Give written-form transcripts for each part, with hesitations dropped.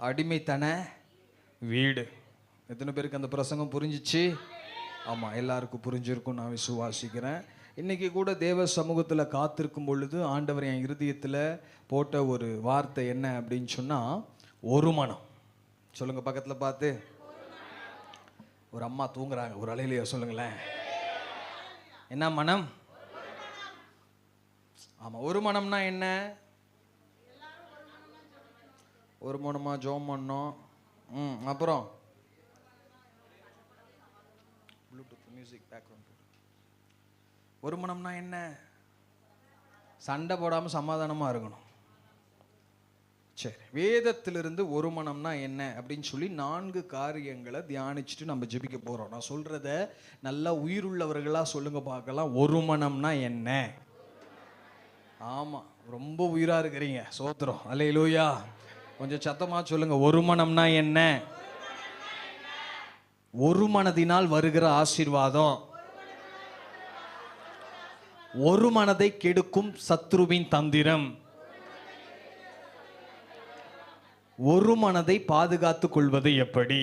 அடிமைத்தன வீடு. எத்தனை பேருக்கு அந்த பிரசங்கம் புரிஞ்சிச்சு? ஆமாம், எல்லாருக்கும் புரிஞ்சிருக்கும் நான் விசுவாசிக்கிறேன். இன்றைக்கி கூட தேவ சமூகத்தில் காத்திருக்கும் பொழுது ஆண்டவர் என் இருதயத்தில் போட்ட ஒரு வார்த்தை என்ன அப்படின்னு சொன்னால், ஒரு மனம். சொல்லுங்கள், பக்கத்தில் பார்த்து. ஒரு அம்மா தூங்குறாங்க, ஒரு அலையிலையோ சொல்லுங்களேன். என்ன மனம்? ஆமாம், ஒரு மனம்னா என்ன? ஒரு மனமாக ஜோம் பண்ணோம். அப்புறம் ப்ளூடூத் மியூசிக் பேக்ரவுண்ட். ஒரு மனம்னா என்ன? சண்டை போடாமல் சமாதானமாக இருக்கணும். சரி, வேதத்திலிருந்து ஒரு மனம்னா என்ன அப்படின்னு சொல்லி 4 காரியங்களை தியானிச்சுட்டு நம்ம ஜெபிக்க போகிறோம். நான் சொல்கிறத நல்லா உயிருள்ளவர்களாக சொல்லுங்க பார்க்கலாம். ஒரு மனம்னா என்ன? ஆமாம், ரொம்ப உயிராக இருக்கிறீங்க. சோத்திரம், அல்லேலூயா. கொஞ்சம் சத்தமாக சொல்லுங்க. ஒரு மனம்னா என்ன? ஒரு மனதினால் வருகிற ஆசீர்வாதம். ஒரு மனதை கெடுக்கும் சத்ருவின் தந்திரம். ஒரு மனதை பாதுகாத்துக் கொள்வது எப்படி?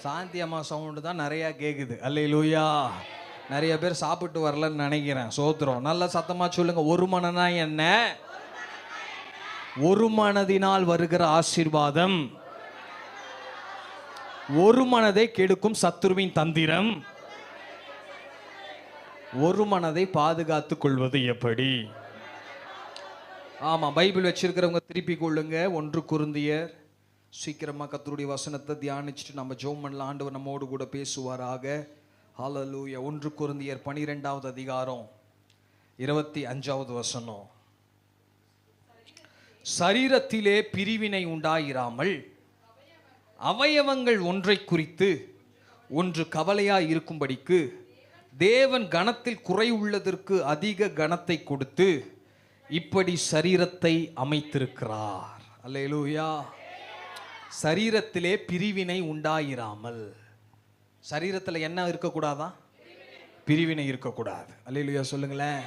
சாந்தி அம்மா சவுண்டு தான் நிறைய கேக்குது. அல்லேலூயா. நிறைய பேர் சாப்பிட்டு வரலன்னு நினைக்கிறேன். சோத்திரம், நல்ல சத்தமா சொல்லுங்க. ஒரு மனம்னா என்ன? ஒரு மனதினால் வருகிற ஆசீர்வாதம். ஒரு மனதை கெடுக்கும் சத்ருவின் தந்திரம். ஒரு மனதை பாதுகாத்துக் கொள்வது எப்படி? ஆமாம், பைபிள் வச்சிருக்கிறவங்க திருப்பி கொள்ளுங்க. 1 கொரிந்தியர். சீக்கிரமாக கர்த்தருடைய வசனத்தை தியானிச்சுட்டு நம்ம ஜெபம் பண்ணலாம். ஆண்டவர் நம்மோடு கூட பேசுவாராக. ஹல்லேலூயா. 1 கொரிந்தியர் 12வது அதிகாரம் 25வது வசனம். சரீரத்திலே பிரிவினை உண்டாயிராமல் அவயவங்கள் ஒன்றை குறித்து ஒன்று கவலையாய் இருக்கும்படிக்கு தேவன் கனத்தில் குறை உள்ளதற்கு அதிக கனத்தை கொடுத்து இப்படி சரீரத்தை அமைத்திருக்கிறார். அல்லேலூயா. சரீரத்திலே பிரிவினை உண்டாயிராமல். சரீரத்தில் என்ன இருக்கக்கூடாதா? பிரிவினை இருக்கக்கூடாது. அல்லேலூயா சொல்லுங்களேன்.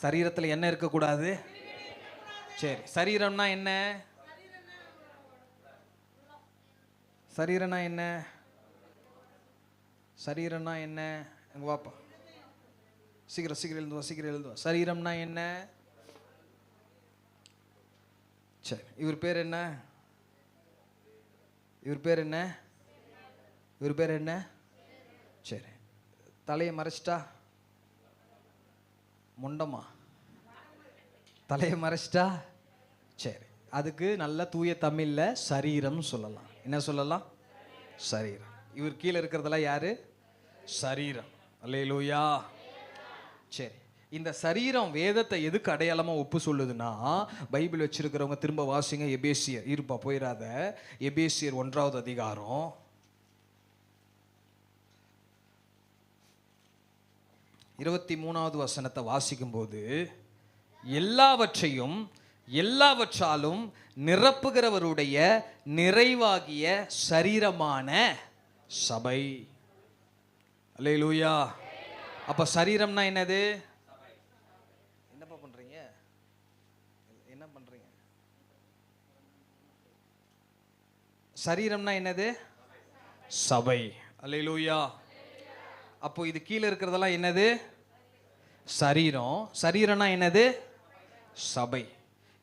சரீரத்தில் என்ன இருக்கக்கூடாது? சரி, சரீரம்னா என்ன? சரீரம்னா என்ன? சரீரம்னா என்ன? எங்க வாப்பா, சீக்கிரம் சீக்கிரம் எழுதுவா, சீக்கிரம் எழுதுவா. சரீரம்னா என்ன? சரி, இவர் பேர் என்ன? இவர் பேர் என்ன? இவர் பேர் என்ன? சரி, தலையை மறைச்சிட்டா முண்டமா? தலையை மறைச்சிட்டா சரி, அதுக்கு நல்ல தூய தமிழ்ல சரீரம் சொல்லலாம். என்ன சொல்லலாம்? சரீரம். இவர் கீழே இருக்கிறதெல்லாம் யாரு? சரீரம். அல்லேலூயா. சரி, இந்த சரீரம் வேதத்தை எதுக்கு அடையாளமா ஒப்பு சொல்லுதுன்னா, பைபிள் வச்சிருக்கிறவங்க திரும்ப வாசிங்க. எபேசியர். இருப்பா போயிடாத. எபேசியர் 1வது அதிகாரம் 23வது வசனத்தை வாசிக்கும் போது, எல்லாவற்றையும் எல்லாவற்றாலும் நிரப்புகிறவருடைய நிறைவாகிய சரீரமான சபை. அல்லேலூயா. அப்ப சரீரம்னா என்னது? என்னப்பா பண்றீங்க? என்ன பண்றீங்க? சரீரம்னா என்னது? சபை. அல்லேலூயா. அப்போ இது கீழே இருக்கிறதெல்லாம் என்னது? சரீரம். சரீரம்னா என்னது? சபை.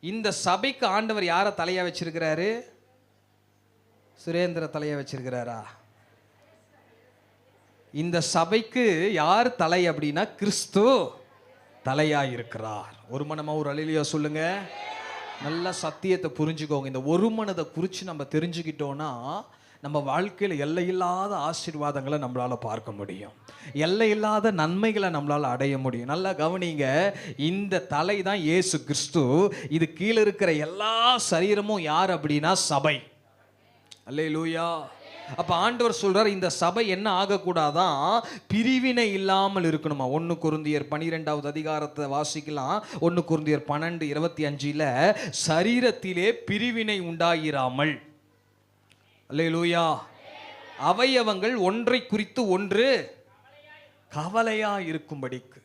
இந்த சபைக்கு ஆண்டவர் யாரை தலையா வச்சிருக்கிறாரு? சுரேந்திர தலையா வச்சிருக்கிறாரா? இந்த சபைக்கு யார் தலை அப்படின்னா, கிறிஸ்து தலையா இருக்கிறார். ஒரு மனமா ஒரு அல்லேலூயா சொல்லுங்க. நல்ல சத்தியத்தை புரிஞ்சுக்கோங்க. இந்த ஒரு மனதை குறித்து நம்ம தெரிஞ்சுக்கிட்டோம்னா நம்ம வாழ்க்கையில் எல்லையில்லாத ஆசீர்வாதங்களை நம்மளால பார்க்க முடியும். எல்லையில்லாத நன்மைகளை நம்மளால அடைய முடியும். நல்லா கவனிங்க. இந்த தலை தான் இயேசு கிறிஸ்து. இது கீழே இருக்கிற எல்லா சரீரமும் யார் அப்படின்னா சபை. அல்லேலூயா. அப்ப ஆண்டவர் சொல்றார், இந்த சபை என்ன ஆகக்கூடாதான்? பிரிவினை இல்லாமல் இருக்கணுமா. 1 கொரிந்தியர் 12வது அதிகாரத்தை வாசிக்கலாம். 1 கொரிந்தியர் 12:25 சரீரத்திலே பிரிவினை உண்டாயிராமல். அல்லேலூயா. அவயவங்கள் ஒன்றை குறித்து ஒன்று கவலையா இருக்கும்படிக்கு.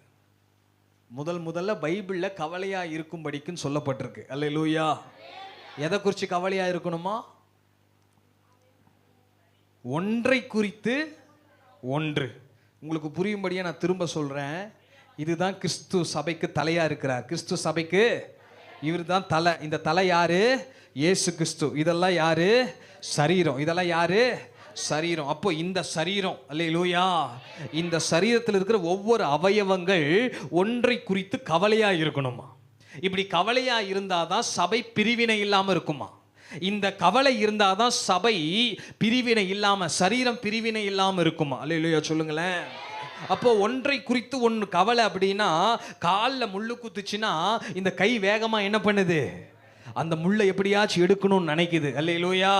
முதல்ல பைபிள்ல கவலையா இருக்கும்படிக்குன்னு சொல்லப்பட்டிருக்கு. அல்லேலூயா. எதை குறித்து கவலையா இருக்கணுமா? ஒன்றை குறித்து ஒன்று. உங்களுக்கு புரியும்படியா நான் திரும்ப சொல்றேன். இதுதான் கிறிஸ்து சபைக்கு தலையா இருக்கிறார். கிறிஸ்து சபைக்கு இவர் தான் தலை. இந்த தலை யாரு? இயேசு கிறிஸ்து. இதெல்லாம் யாரு? சரீரம். இதெல்லாம் யாரு? சரீரம். அப்போ இந்த சரீரம், அல்லேலூயா, இந்த சரீரத்தில் இருக்கிற ஒவ்வொரு அவயவங்கள் ஒன்றை குறித்து கவலையா இருக்கணுமா? இப்படி கவலையா இருந்தாதான் சபை பிரிவினை இல்லாம இருக்குமா? இந்த கவலை இருந்தாதான் சபை பிரிவினை இல்லாம, சரீரம் பிரிவினை இல்லாம இருக்குமா? அல்லேலூயா சொல்லுங்களேன். அப்போ ஒன்றை குறித்து ஒன்று கவலை அப்படின்னா, காலில் முள்ளு குத்துச்சுன்னா இந்த கை வேகமா என்ன பண்ணுது? அந்த முள்ளை எப்படியாச்சும் எடுக்கணும்னு நினைக்குது. அல்லேலூயா.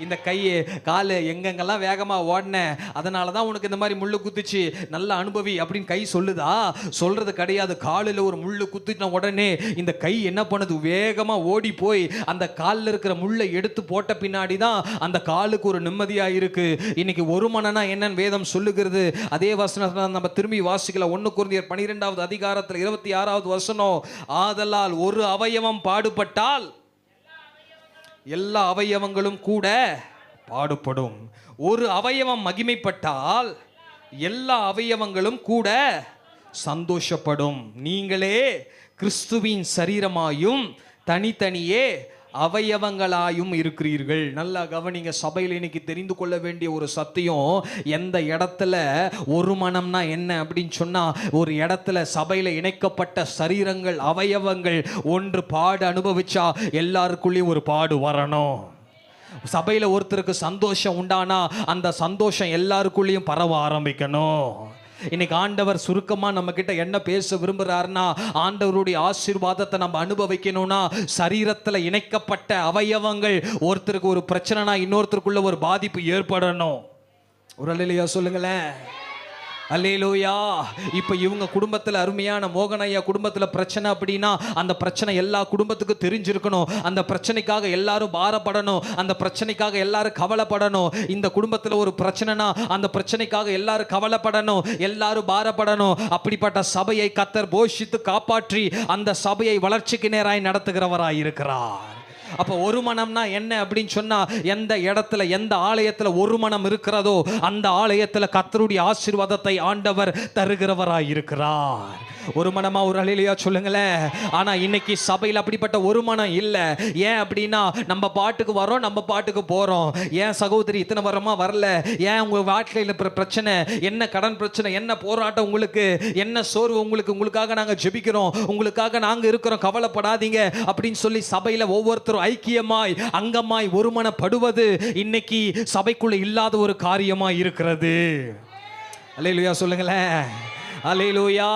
இந்த கையை காலை எங்கெங்கெல்லாம் வேகமாக ஓடினேன், அதனால தான் உனக்கு இந்த மாதிரி முள்ளு குத்துச்சு, நல்லா அனுபவி அப்படின்னு கை சொல்லுதா? சொல்றது கிடையாது. காலில் ஒரு முள்ளு குத்துன உடனே இந்த கை என்ன பண்ணுது? வேகமாக ஓடி போய் அந்த காலில் இருக்கிற முள்ளை எடுத்து போட்ட பின்னாடி தான் அந்த காலுக்கு ஒரு நிம்மதியாக இருக்கு. இன்னைக்கு ஒரு மனனா என்னன்னு வேதம் சொல்லுகிறது. அதே வசனத்தை நம்ம திரும்பி வாசிக்கலாம். 1 கொரிந்தியர் 12வது அதிகாரத்தில் 26வது வசனம். ஆதலால் ஒரு அவயவம் பாடுபட்டால் எல்லா அவயவங்களும் கூட பாடுபடும். ஒரு அவயவம் மகிமைப்பட்டால் எல்லா அவயவங்களும் கூட சந்தோஷப்படும். நீங்களே கிறிஸ்துவின் சரீரமாயும் தனித்தனியே அவயவங்களாயும் இருக்கிறீர்கள். நல்லா கவனிங்க. சபையில் இன்னைக்கு தெரிந்து கொள்ள வேண்டிய ஒரு சத்தியம், எந்த இடத்துல ஒரு மனம்னா என்ன அப்படின்னு சொன்னா, ஒரு இடத்துல சபையில் இணைக்கப்பட்ட சரீரங்கள், அவயவங்கள் ஒன்று பாடு அனுபவிச்சா எல்லாருக்குள்ளேயும் ஒரு பாடு வரணும். சபையில் ஒருத்தருக்கு சந்தோஷம் உண்டானா அந்த சந்தோஷம் எல்லாருக்குள்ளேயும் பரவ ஆரம்பிக்கணும். இன்னைக்கு ஆண்டவர் சுருக்கமா நம்ம கிட்ட என்ன பேச விரும்புறாருன்னா, ஆண்டவருடைய ஆசீர்வாதத்தை நம்ம அனுபவிக்கணும்னா சரீரத்துல இணைக்கப்பட்ட அவயவங்கள் ஒருத்தருக்கு ஒரு பிரச்சனைனா இன்னொருத்தருக்குள்ள ஒரு பாதிப்பு ஏற்படணும். ஒரு அல்லேலூயா சொல்லுங்களேன். அல்லேலூயா. இப்போ இவங்க குடும்பத்தில் அருமையான மோகனையா குடும்பத்தில் பிரச்சனை அப்படின்னா அந்த பிரச்சனை எல்லா குடும்பத்துக்கும் தெரிஞ்சிருக்கணும். அந்த பிரச்சனைக்காக எல்லாரும் பாரப்படணும். அந்த பிரச்சனைக்காக எல்லாரும் கவலைப்படணும். இந்த குடும்பத்தில் ஒரு பிரச்சனைனா அந்த பிரச்சனைக்காக எல்லாரும் கவலைப்படணும், எல்லாரும் பாரப்படணும். அப்படிப்பட்ட சபையை கர்த்தர் போஷித்து காப்பாற்றி அந்த சபையை வளர்ச்சிக்கு நேராய் நடத்துகிறவராய் இருக்கிறார். அப்போ ஒரு மனம்னா என்ன அப்படின்னு சொன்னா, எந்த இடத்துல எந்த ஆலயத்தில் ஒரு மனம் இருக்கிறதோ அந்த ஆலயத்தில் கர்த்தருடைய ஆசீர்வாதத்தை ஆண்டவர் தருகிறவராய் இருக்கிறார். ஒரு மனமா ஒரு அல்லேலூயா சொல்லுங்களேன். ஆனா இன்னைக்கு சபையில் அப்படிப்பட்ட ஒரு மனம் இல்லை. ஏன் அப்படின்னா, நம்ம பாட்டுக்கு வரோம், நம்ம பாட்டுக்கு போறோம். ஏன் சகோதரி இத்தனை வரமா வரல? ஏன் உங்க வாழ்க்கையில் பிரச்சனை என்ன? கடன் பிரச்சனை என்ன? போராட்டம் உங்களுக்கு என்ன? சோர்வு உங்களுக்கு? உங்களுக்காக நாங்க ஜெபிக்கிறோம், உங்களுக்காக நாங்க இருக்கிறோம், கவலைப்படாதீங்க அப்படின்னு சொல்லி சபையில் ஒவ்வொருத்தரும் ஐக்கியமாய் அங்கமாய் ஒருமனப்படுவது இன்னைக்கு சபைக்குள்ள இல்லாத ஒரு காரியமாய் இருக்கிறது. அல்லேலூயா சொல்லுங்களேன். அல்லேலூயா.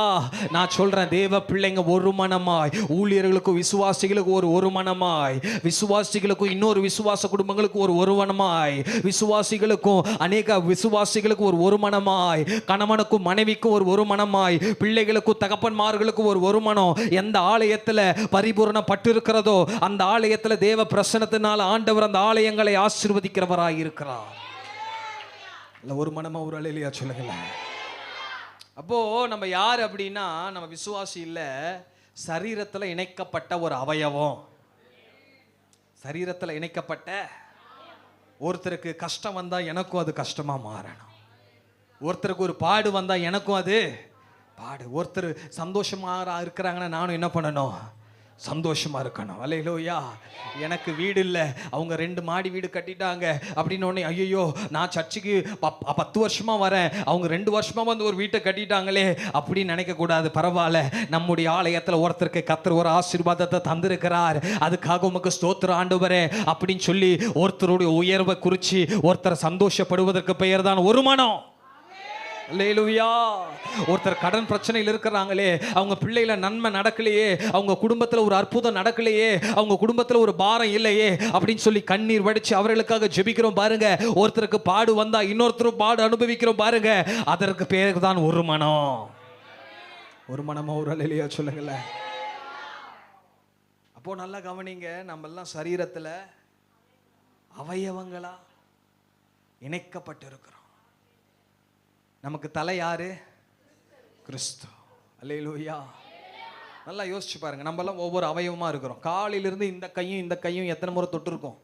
நான் சொல்றேன், தேவ பிள்ளைங்க ஒரு மனமாய், ஊழியர்களுக்கும் விசுவாசிகளுக்கு ஒரு மனமாய், விசுவாசிகளுக்கும் இன்னொரு விசுவாச குடும்பங்களுக்கு ஒரு மனமாய், விசுவாசிகளுக்கும் அநேக விசுவாசிகளுக்கு ஒரு மனமாய், கணவனுக்கும் மனைவிக்கும் ஒரு மனமாய், பிள்ளைகளுக்கும் தகப்பன்மார்களுக்கும் ஒரு மனம். எந்த ஆலயத்தில் பரிபூரணப்பட்டு இருக்கிறதோ அந்த ஆலயத்தில் தேவ பிரசன்னத்தினால் ஆண்டவர் அந்த ஆலயங்களை ஆசீர்வதிக்கிறவராய் இருக்கிறார். ஒரு மனமா ஒரு அல்லேலூயா சொல்லுங்களேன். அப்போ நம்ம யார் அப்படின்னா, நம்ம விசுவாசி இல்ல, சரீரத்தில் இணைக்கப்பட்ட ஒரு அவயவம். சரீரத்தில் இணைக்கப்பட்ட ஒருத்தருக்கு கஷ்டம் வந்தா எனக்கும் அது கஷ்டமா மாறணும். ஒருத்தருக்கு ஒரு பாடு வந்தா எனக்கும் அது பாடு. ஒருத்தர் சந்தோஷமா இருக்கிறாங்கன்னா நானும் என்ன பண்ணணும்? சந்தோஷமா இருக்கணும். அல்லேலூயா. எனக்கு வீடு இல்லை, அவங்க 2 மாடி வீடு கட்டிட்டாங்க அப்படின்னு உடனே ஐயோ நான் சர்ச்சுக்கு 10 வருஷமா வரேன், அவங்க 2 வருஷமா வந்து ஒரு வீட்டை கட்டிட்டாங்களே அப்படின்னு நினைக்க கூடாது. பரவாயில்ல, நம்முடைய ஆலயத்தில் ஒருத்தருக்கு கர்த்தர் ஒரு ஆசீர்வாதத்தை தந்திருக்கிறார், அதுக்காக உமக்கு ஸ்தோத்திரம் ஆண்டவரே அப்படின்னு சொல்லி ஒருத்தருடைய உயர்வை குறித்து ஒருத்தர் சந்தோஷப்படுவதற்கு பெயர் தான் ஒரு மனம். அல்லேலூயா. ஒருத்தர் கடன் பிரச்சனையில் இருக்கிறாங்களே, அவங்க பிள்ளையில நன்மை நடக்கலையே, அவங்க குடும்பத்தில் ஒரு அற்புதம் நடக்கலையே, அவங்க குடும்பத்தில் ஒரு பாரம் இல்லையே அப்படின்னு சொல்லி கண்ணீர் வடிச்சு அவர்களுக்காக ஜெபிக்கிறோம் பாருங்க. ஒருத்தருக்கு பாடு வந்தா இன்னொருத்தரும் பாடு அனுபவிக்கிறோம் பாருங்க. அதற்கு பேர் தான் ஒரு மனம். ஒரு மனமா ஒரு அல்லேலூயா சொல்லுங்களேன். அப்போ நல்லா கவனிங்க, நம்ம எல்லாம் சரீரத்தில் அவயவங்களா இணைக்கப்பட்டு இருக்கிறோம். நமக்கு தலை யாரு? கிறிஸ்து. அல்லேலூயா. நல்லா யோசிச்சு பாருங்க. நம்மலாம் ஒவ்வொரு அவயவமா இருக்கிறோம். காலையிலிருந்து இந்த கையும் எத்தனை முறை தொட்டிருக்கோம்?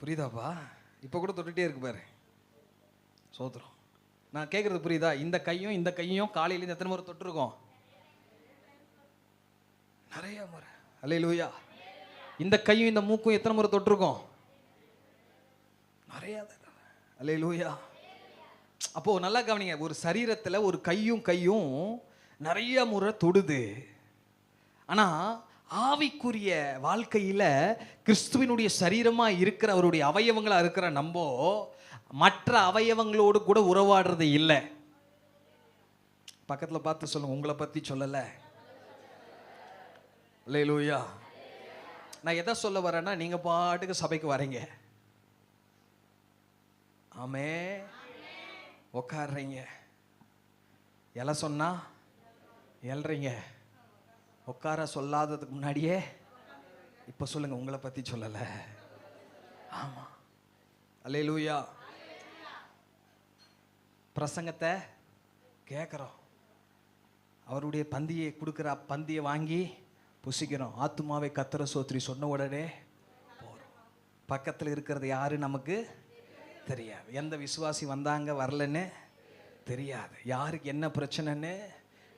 புரியுதாப்பா? இப்போ கூட தொட்டுட்டே இருக்கு பாரு. சோத்திரம். நான் கேட்கறது புரியுதா? இந்த கையும் காலையிலேருந்து எத்தனை முறை தொட்டிருக்கோம்? நிறைய முறை. அல்லேலூயா. இந்த கையும் இந்த மூக்கும் எத்தனை முறை தொட்டிருக்கோம்? நிறைய. அல்லேலூயா. அப்போ நல்லா கவனிங்க, ஒரு சரீரத்துல ஒரு கையும் நிறைய முறை தொடுது. ஆனா ஆவிக்குரிய வாழ்க்கையில கிறிஸ்துவினுடைய சரீரமா இருக்கிற அவருடைய அவயவங்களா இருக்கிற நம்ம மற்ற அவயவங்களோடு கூட உறவாடுறது இல்லை. பக்கத்துல பார்த்து சொல்லுங்க, உங்களை பத்தி சொல்லல. அல்லேலூயா. நான் எதை சொல்ல வரேன்னா, நீங்க பாட்டுக்கு சபைக்கு வரீங்க, ஆமே, உட்காடுறீங்க, எலை சொன்னா எல்றீங்க, உட்கார சொல்லாததுக்கு முன்னாடியே இப்ப சொல்லுங்க, உங்களை பத்தி சொல்லல. ஆமா. அல்லேலூயா. பிரசங்கத்தை கேட்குறோம், அவருடைய பந்தியை கொடுக்குற பந்தியை வாங்கி புசிக்கிறோம். ஆத்துமாவை கத்தர சோத்ரி சொன்ன உடனே போகிறோம். பக்கத்தில் இருக்கிறது யாரு நமக்கு தெரியாது. எந்த விசுவாசி வந்தாங்க வரலன்னு தெரியாது. யாருக்கு என்ன பிரச்சனைன்னு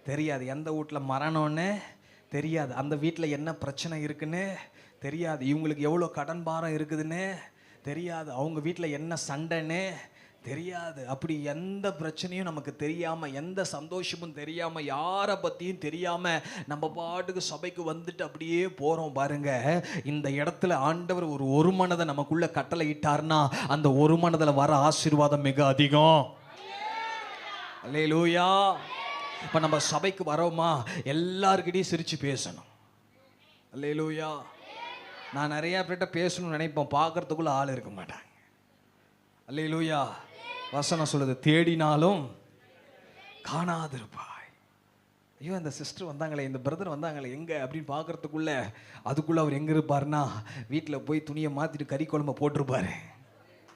தெரியாது. எந்த வீட்டில் மரணம்னு தெரியாது. அந்த வீட்டில் என்ன பிரச்சனை இருக்குன்னு தெரியாது. இவங்களுக்கு எவ்வளோ கடன் பாரம் இருக்குதுன்னு தெரியாது. அவங்க வீட்டில் என்ன சண்டைன்னு தெரியாது. அப்படி எந்த பிரச்சனையும் நமக்கு தெரியாம, எந்த சந்தோஷமும் தெரியாம, யாரை பத்தியும் தெரியாம நம்ம பாட்டுக்கு சபைக்கு வந்துட்டு அப்படியே போறோம் பாருங்க. இந்த இடத்துல ஆண்டவர் ஒரு மனதை நமக்குள்ள கட்டளை இட்டார்னா அந்த ஒரு மனதுல வர ஆசீர்வாதம் மிக அதிகம். அல்லேலூயா. இப்ப நம்ம சபைக்கு வரோமா, எல்லார்கிட்டையும் சிரிச்சு பேசணும். அல்லேலூயா. நான் நிறைய பேர்கிட்ட பேசணும்னு நினைப்போம், பார்க்கறதுக்குள்ள ஆள் இருக்க மாட்டாங்க. அல்லேலூயா. வசனம் சொல்லுது, தேடினாலும் காணாதிருப்பாய். ஐயோ, இந்த சிஸ்டர் வந்தாங்களே, இந்த பிரதர் வந்தாங்களே, எங்க அப்படின்னு பார்க்கறதுக்குள்ள அதுக்குள்ள அவர் எங்க இருப்பாருன்னா வீட்டில் போய் துணியை மாத்திட்டு கறி குழம்பு போட்டிருப்பாரு.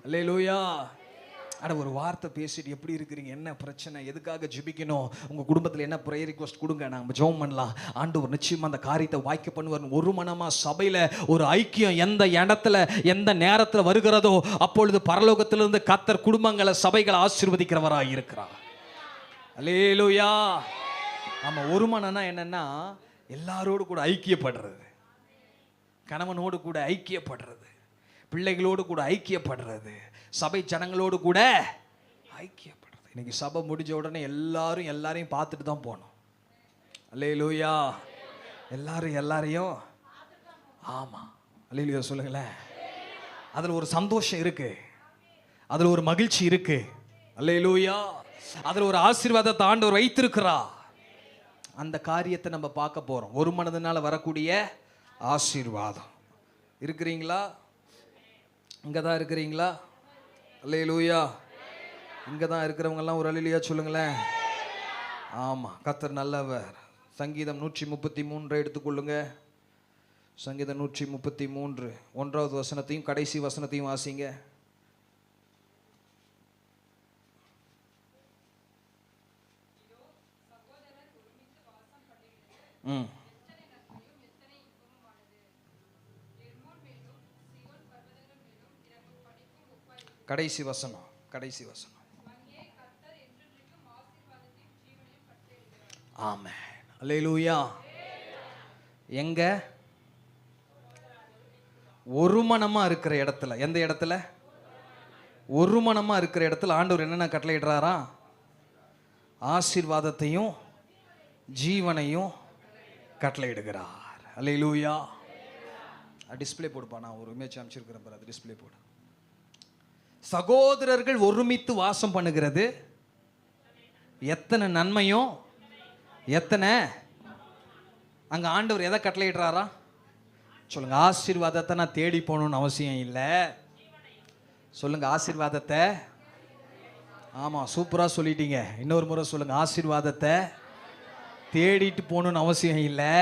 அல்லேலூயா. அட ஒரு வார்த்தை பேசிட்டு எப்படி இருக்கிறீங்க, என்ன பிரச்சனை, எதுக்காக ஜெபிக்கணும், உங்க குடும்பத்தில் என்ன ப்ரேயர் ரிக்வெஸ்ட் கொடுங்க, நாங்கள் ஜெபம் பண்ணலாம், ஆண்டவர் நிச்சயமா அந்த காரியத்தை வாய்க்க பண்ணுவார். ஒரு மனமா சபையில ஒரு ஐக்கியம் எந்த இடத்துல எந்த நேரத்தில் வருகிறதோ அப்பொழுது பரலோகத்திலிருந்து கர்த்தர் குடும்பங்களை சபைகளை ஆசீர்வதிக்கிறவராக இருக்கிறார். அல்லேலூயா. ஆமா. ஒரு மனம்னா என்னன்னா எல்லாரோடு கூட ஐக்கியப்படுறது, கணவனோடு கூட ஐக்கியப்படுறது, பிள்ளைகளோடு கூட ஐக்கியப்படுறது, சபை ஜனங்களோடு கூட ஐக்கியப்படுறது. இன்னைக்கு சபை முடிஞ்ச உடனே எல்லாரையும் பார்த்துட்டு தான் போனோம். அல்லேலூயா. எல்லாரையும் ஆமா. அல்லேலூயா சொல்லுங்களேன். அதுல ஒரு சந்தோஷம் இருக்கு, அதுல ஒரு மகிழ்ச்சி இருக்கு. அல்லேலூயா. அதுல ஒரு ஆசீர்வாதத்தை ஆண்டவர் வைத்திருக்கிறார். அந்த காரியத்தை நம்ம பார்க்க போறோம். ஒரு மனதினால வரக்கூடிய ஆசீர்வாதம். இருக்கிறீங்களா? இங்கதான் இருக்கிறீங்களா? அல்லேலூயா. இங்கே தான் இருக்கிறவங்க எல்லாம் ஒரு அல்லேலூயா சொல்லுங்களேன். ஆமாம், கர்த்தர் நல்லவர். சங்கீதம் 133 எடுத்துக்கொள்ளுங்க. சங்கீதம் 133 1வது வசனத்தையும் கடைசி வசனத்தையும் வாசிங்க. கடைசி வசனம். ஆமென். அல்லேலூயா. எங்க ஒரு மனமா இருக்கிற இடத்துல, எந்த இடத்துல ஒரு மனமா இருக்கிற இடத்துல ஆண்டவர் என்னென்ன கட்டளையிடுறாரா? ஆசீர்வாதத்தையும் ஜீவனையும் கட்டளையிடுகிறார். அல்லேலூயா. டிஸ்பிளே போடுப்பா, நான் ஒரு இமேஜ் அமைச்சிருக்கிறேன் பாரு, அது டிஸ்பிளே போடு. சகோதரர்கள் ஒருமித்து வாசம் பண்ணுகிறது எத்தனை நன்மையும் எத்தனை. அங்க ஆண்டவர் எதை கட்டளையிடுறாரா சொல்லுங்க? ஆசீர்வாதத்தை நான் தேடி போகணும்னு அவசியம் இல்லை. சொல்லுங்க, ஆசீர்வாதத்தை. ஆமா, சூப்பரா சொல்லிட்டீங்க. இன்னொரு முறை சொல்லுங்க, ஆசீர்வாதத்தை தேடிட்டு போகணும்னு அவசியம் இல்லை.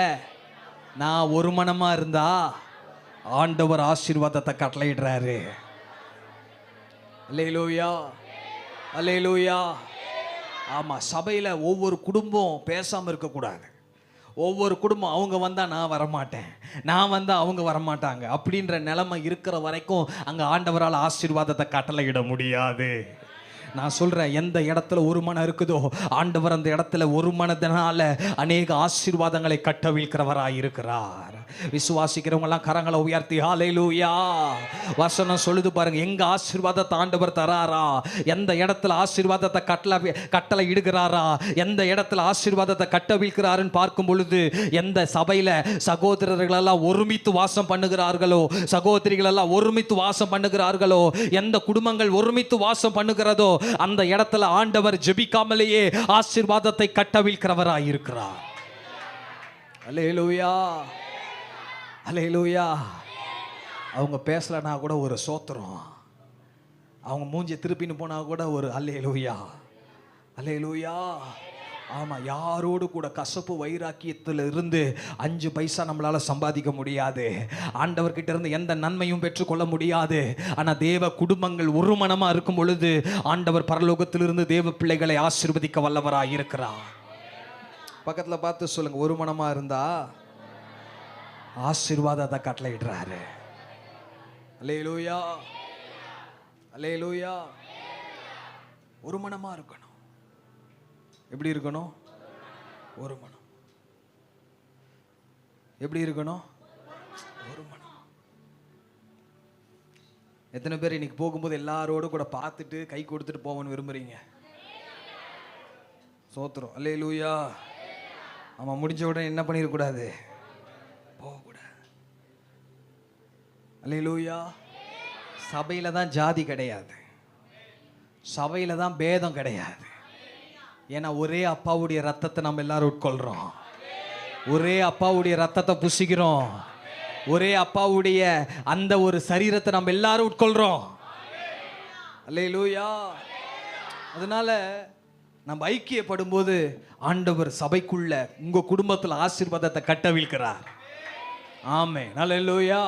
நான் ஒரு மனமா இருந்தா ஆண்டவர் ஆசீர்வாதத்தை கட்டளையிடுறாரு. அல்லேலூயா. அல்லேலூயா. ஆமா, சபையில ஒவ்வொரு குடும்பம் பேசாம இருக்கக்கூடாது. ஒவ்வொரு குடும்பம் அவங்க வந்தா நான் வரமாட்டேன், நான் வந்தா அவங்க வரமாட்டாங்க அப்படின்ற நிலைமை இருக்கிற வரைக்கும் அங்க ஆண்டவரால் ஆசீர்வாதத்தை கட்டளையிட முடியாது. நான் சொல்றேன், எந்த இடத்துல ஒரு மனம் இருக்குதோ ஆண்டவர் அந்த இடத்துல ஒரு மனதினால அநேக ஆசீர்வாதங்களை கட்டவிழ்க்கிறவராய் இருக்கிறார். விசுவாசிக்கிறவங்க எல்லாம் கரங்களை உயர்த்தி ஹல்லேலூயா. வசனம் சொல்லுது பாருங்க, எங்க ஆசீர்வாதத்தை ஆண்டவர் தராரா, எந்த இடத்துல ஆசீர்வாதத்தை கட்டளை இடுகிறாரா, எந்த இடத்துல ஆசீர்வாதத்தை கட்டவிழ்க்கிறாருன்னு பார்க்கும் பொழுது, எந்த சபையில சகோதரர்கள் எல்லாம் ஒருமித்து வாசம் பண்ணுகிறார்களோ, சகோதரிகள் எல்லாம் ஒருமித்து வாசம் பண்ணுகிறார்களோ, எந்த குடும்பங்கள் ஒருமித்து வாசம் பண்ணுகிறதோ அந்த இடத்துல ஆண்டவர் ஜெபிக்காமலேயே ஆசீர்வாதத்தை கட்டவிழ்க்கிறவராய் இருக்கிறார். அல்லேலூயா, அல்லேலூயா. அவங்க பேசலனா கூட ஒரு சோத்திரம், அவங்க மூஞ்சி திருப்பின்னு போனா கூட ஒரு அல்லேலூயா, அல்லேலூயா. ஆமா, யாரோடு கூட கசப்பு வைராக்கியத்தில் இருந்து 5 பைசா நம்மளால சம்பாதிக்க முடியாது, ஆண்டவர்கிட்ட இருந்து எந்த நன்மையும் பெற்றுக்கொள்ள முடியாது. ஆனா தேவ குடும்பங்கள் ஒரு மனமா இருக்கும் பொழுது ஆண்டவர் பரலோகத்திலிருந்து தேவ பிள்ளைகளை ஆசீர்வதிக்க வல்லவராய் இருக்கிறார். பக்கத்துல பார்த்து சொல்லுங்க, ஒரு மனமா இருந்தா ஆசீர்வாதத்தை கட்டளையிடுறாரு. அல்லேலூயா, அல்லேலூயா. ஒரு மனமா இருக்கணும். எப்படி இருக்கணும்? ஒரு மனம். எப்படி இருக்கணும்? ஒரு மனம். எத்தனை பேர் இன்னைக்கு போகும்போது எல்லாரோடு கூட பார்த்துட்டு கை கொடுத்துட்டு போவோன்னு விரும்புறீங்க? சோத்திரம், அல்லேலூயா. ஆமா, முடிஞ்ச உடனே என்ன பண்ணிடக்கூடாது, போகக்கூடாது. அல்லேலூயா. சபையில தான் ஜாதி கிடையாது, சபையில தான் பேதம் கிடையாது. ஏன்னா ஒரே அப்பாவுடைய ரத்தத்தை நம்ம எல்லாரும் உட்கொள்றோம், ஒரே அப்பாவுடைய ரத்தத்தை புசிக்கிறோம், ஒரே அப்பாவுடைய அந்த ஒரு சரீரத்தை நம்ம எல்லாரும் உட்கொள்றோம். அல்லேலூயா. அதனால நம்ம ஐக்கியப்படும் போது ஆண்டவர் சபைக்குள்ள உங்க குடும்பத்தில் ஆசீர்வாதத்தை கட்டவிழ்க்கிறார். ஆமென், அல்லேலூயா.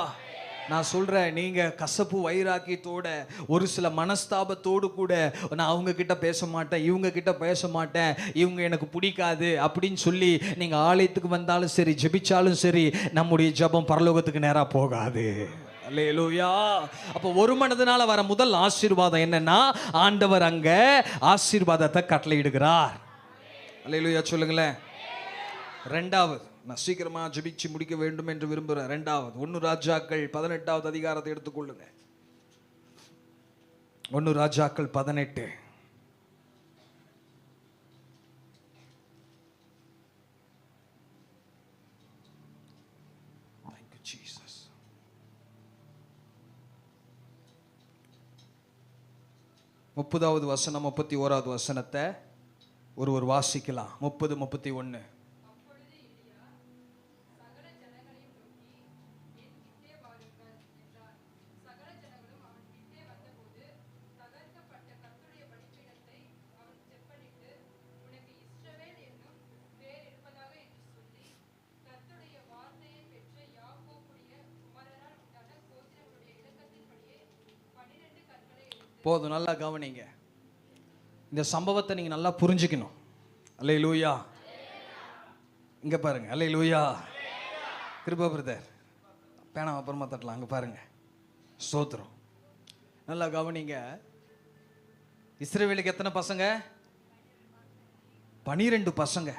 நான் சொல்கிறேன், நீங்கள் கசப்பு வைராக்கியத்தோட ஒரு சில மனஸ்தாபத்தோடு கூட நான் அவங்க கிட்ட பேச மாட்டேன், இவங்க கிட்ட பேச மாட்டேன், இவங்க எனக்கு பிடிக்காது அப்படின்னு சொல்லி நீங்கள் ஆலயத்துக்கு வந்தாலும் சரி, ஜெபிச்சாலும் சரி, நம்முடைய ஜெபம் பரலோகத்துக்கு நேராக போகாது. அல்லேலூயா. அப்போ ஒரு மனதினால வர முதல் ஆசீர்வாதம் என்னன்னா, ஆண்டவர் அங்க ஆசீர்வாதத்தை கட்டளையிடுகிறார். அல்லேலூயா சொல்லுங்களேன். ரெண்டாவது, நான் சீக்கிரமா ஜெபிச்சு முடிக்க வேண்டும் என்று விரும்புகிறேன். ரெண்டாவது, 1 ராஜாக்கள் 18வது அதிகாரத்தை எடுத்துக்கொள்ளுங்க. 1 ராஜாக்கள் 18. Thank you, Jesus. 30வது வசனம் 31வது வசனத்தை ஒருவர் வாசிக்கலாம். 30, 31. போதும், நல்லா கவனிங்க. இந்த சம்பவத்தை நீங்க நல்லா புரிஞ்சுக்கணும். அல்லேலூயா. இங்க பாருங்க, அல்லேலூயா. கிருபா பிரதர், பேனா அப்புறமா தட்டலாம். அங்க பாருங்க, ஸ்தோத்திரம். நல்லா கவனிங்க. இஸ்ரவேலுக்கு எத்தனை பசங்க? 12 பசங்க,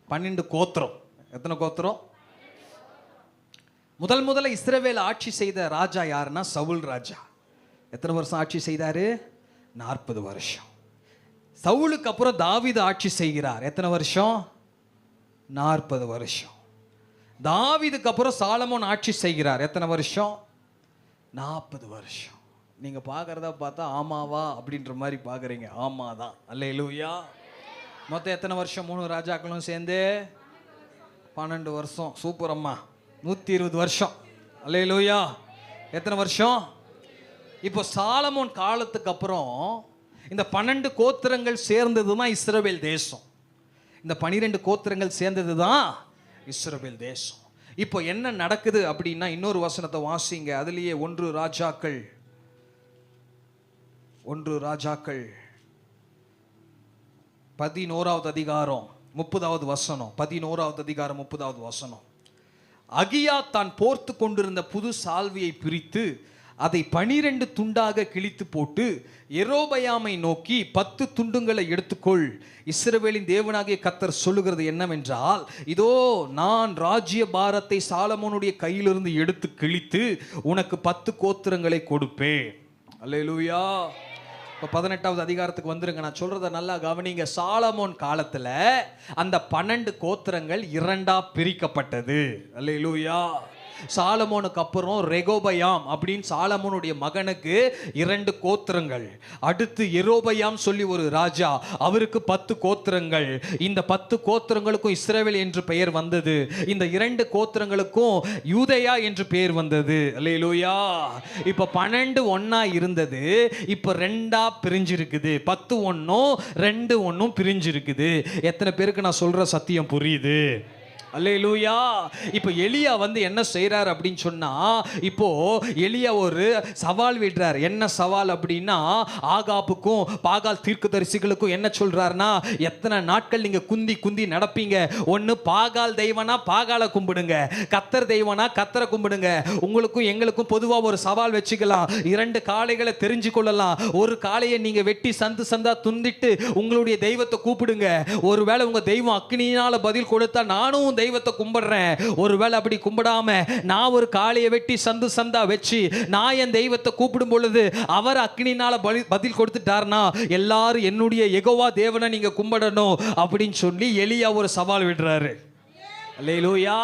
12 கோத்திரம். எத்தனை கோத்திரம்? முதல்ல இஸ்ரவேல் ஆட்சி செய்த ராஜா யாருன்னா சவுல் ராஜா. எத்தனை வருஷம் ஆட்சி செய்தாரு? 40 வருஷம். சவுலுக்கு அப்புறம் தாவீது ஆட்சி செய்கிறார். எத்தனை வருஷம்? 40 வருஷம். தாவீதுக்கு அப்புறம் சாலமோன் ஆட்சி செய்கிறார். எத்தனை வருஷம்? 40 வருஷம். நீங்க பார்க்கறதா பார்த்தா ஆமாவா அப்படின்ற மாதிரி பார்க்குறீங்க. ஆமாதான். அல்லேலூயா. மொத்தம் எத்தனை வருஷம்? 3 ராஜாக்களும் சேர்ந்து 12 வருஷம். சூப்பர் அம்மா. 120 வருஷம். அல்லேலூயா. எத்தனை வருஷம்? இப்போ சாலமோன் காலத்துக்கு அப்புறம் இந்த 12 கோத்திரங்கள் சேர்ந்தது தான் இஸ்ரவேல் தேசம். இந்த 12 கோத்திரங்கள் சேர்ந்தது தான் இஸ்ரவேல் தேசம். இப்போ என்ன நடக்குது அப்படின்னா, இன்னொரு வசனத்தை வாசிங்க. அதுலேயே 1 ராஜாக்கள் 1 11வது அதிகாரம் 30வது வசனம். 11வது அதிகாரம் 30வது வசனம். அகியா தான் போர்த்து கொண்டிருந்த புது சால்வையை பிரித்து அதை 12 துண்டாக கிழித்து போட்டு யெரொபெயாமை நோக்கி 10 துண்டுங்களை எடுத்துக்கொள், இஸ்ரவேலின் தேவனாகிய கர்த்தர் சொல்லுகிறது என்னவென்றால், இதோ நான் ராஜ்ய பாரத்தை சாலமோனுடைய கையிலிருந்து எடுத்து கிழித்து உனக்கு 10 கோத்திரங்களை கொடுப்பேன். அல்லேலூயா. இப்போ 18வது அதிகாரத்துக்கு வந்துருங்க. நான் சொல்றத நல்லா கவனிங்க. சாலமோன் காலத்துல அந்த 12 கோத்திரங்கள் 2ஆ பிரிக்கப்பட்டது. அல்லேலூயா. சாலமோனுக்கு அப்புறம் ரெகோபயாம் அப்படின்னு சாலமோனுடைய மகனுக்கு 2 கோத்திரங்கள். அடுத்து யெரொபெயாம் சொல்லி ஒரு ராஜா, அவருக்கு 10 கோத்திரங்கள். இந்த 10 கோத்திரங்களுக்கும் இஸ்ரவேல் என்று பெயர் வந்தது. இந்த 2 கோத்திரங்களுக்கும் யூதேயா என்று பெயர் வந்தது. அல்லேலூயா. இப்ப 12 ஒண்ணா இருந்தது, இப்ப 2ஆ பிரிஞ்சிருக்குது. 10 ஒன்னும் 2 ஒன்னும் பிரிஞ்சிருக்குது. எத்தனை பேருக்கு நான் சொல்ற சத்தியம் புரியுது? அல்லேலூயா. இப்போ எலியா வந்து என்ன செய்றார் அப்படின்னு சொன்னா, இப்போ எலியா ஒரு சவால் விடுறார். என்ன சவால் அப்படின்னா, ஆகாபுக்கும் பாகால் தீர்க்கதரிசிகளுக்கும் என்ன சொல்றாருன்னா, எத்தனை நாட்கள் நீங்க குந்தி குந்தி நடப்பீங்க? ஒன்னு பாகால் தெய்வனா பாகாலை கும்பிடுங்க, கத்தர் தெய்வனா கத்தரை கும்பிடுங்க. உங்களுக்கும் எங்களுக்கும் பொதுவா ஒரு சவால் வச்சுக்கலாம். 2 காளைகளை தெரிஞ்சு கொள்ளலாம். ஒரு காளையை நீங்க வெட்டி சந்து சந்தா துண்டிட்டு உங்களுடைய தெய்வத்தை கூப்பிடுங்க. ஒருவேளை உங்க தெய்வம் அக்னியினால பதில் கொடுத்தா நானும் தெய்வத்தை கும்பிடுறேன். ஒருவேளை அப்படி கும்பிடாம நான் ஒரு காளையை வெட்டி சந்து சந்தா வச்சு நான் என் தெய்வத்தை கூப்பிடும் பொழுது அவர் அக்னினால பதில் கொடுத்துட்டார்னா எல்லாரும் என்னுடைய யெகோவா தேவனை நீங்க கும்பிடணும் அப்படின்னு சொல்லி எலியா ஒரு சவால் விடுறாரு. அல்லேலூயா.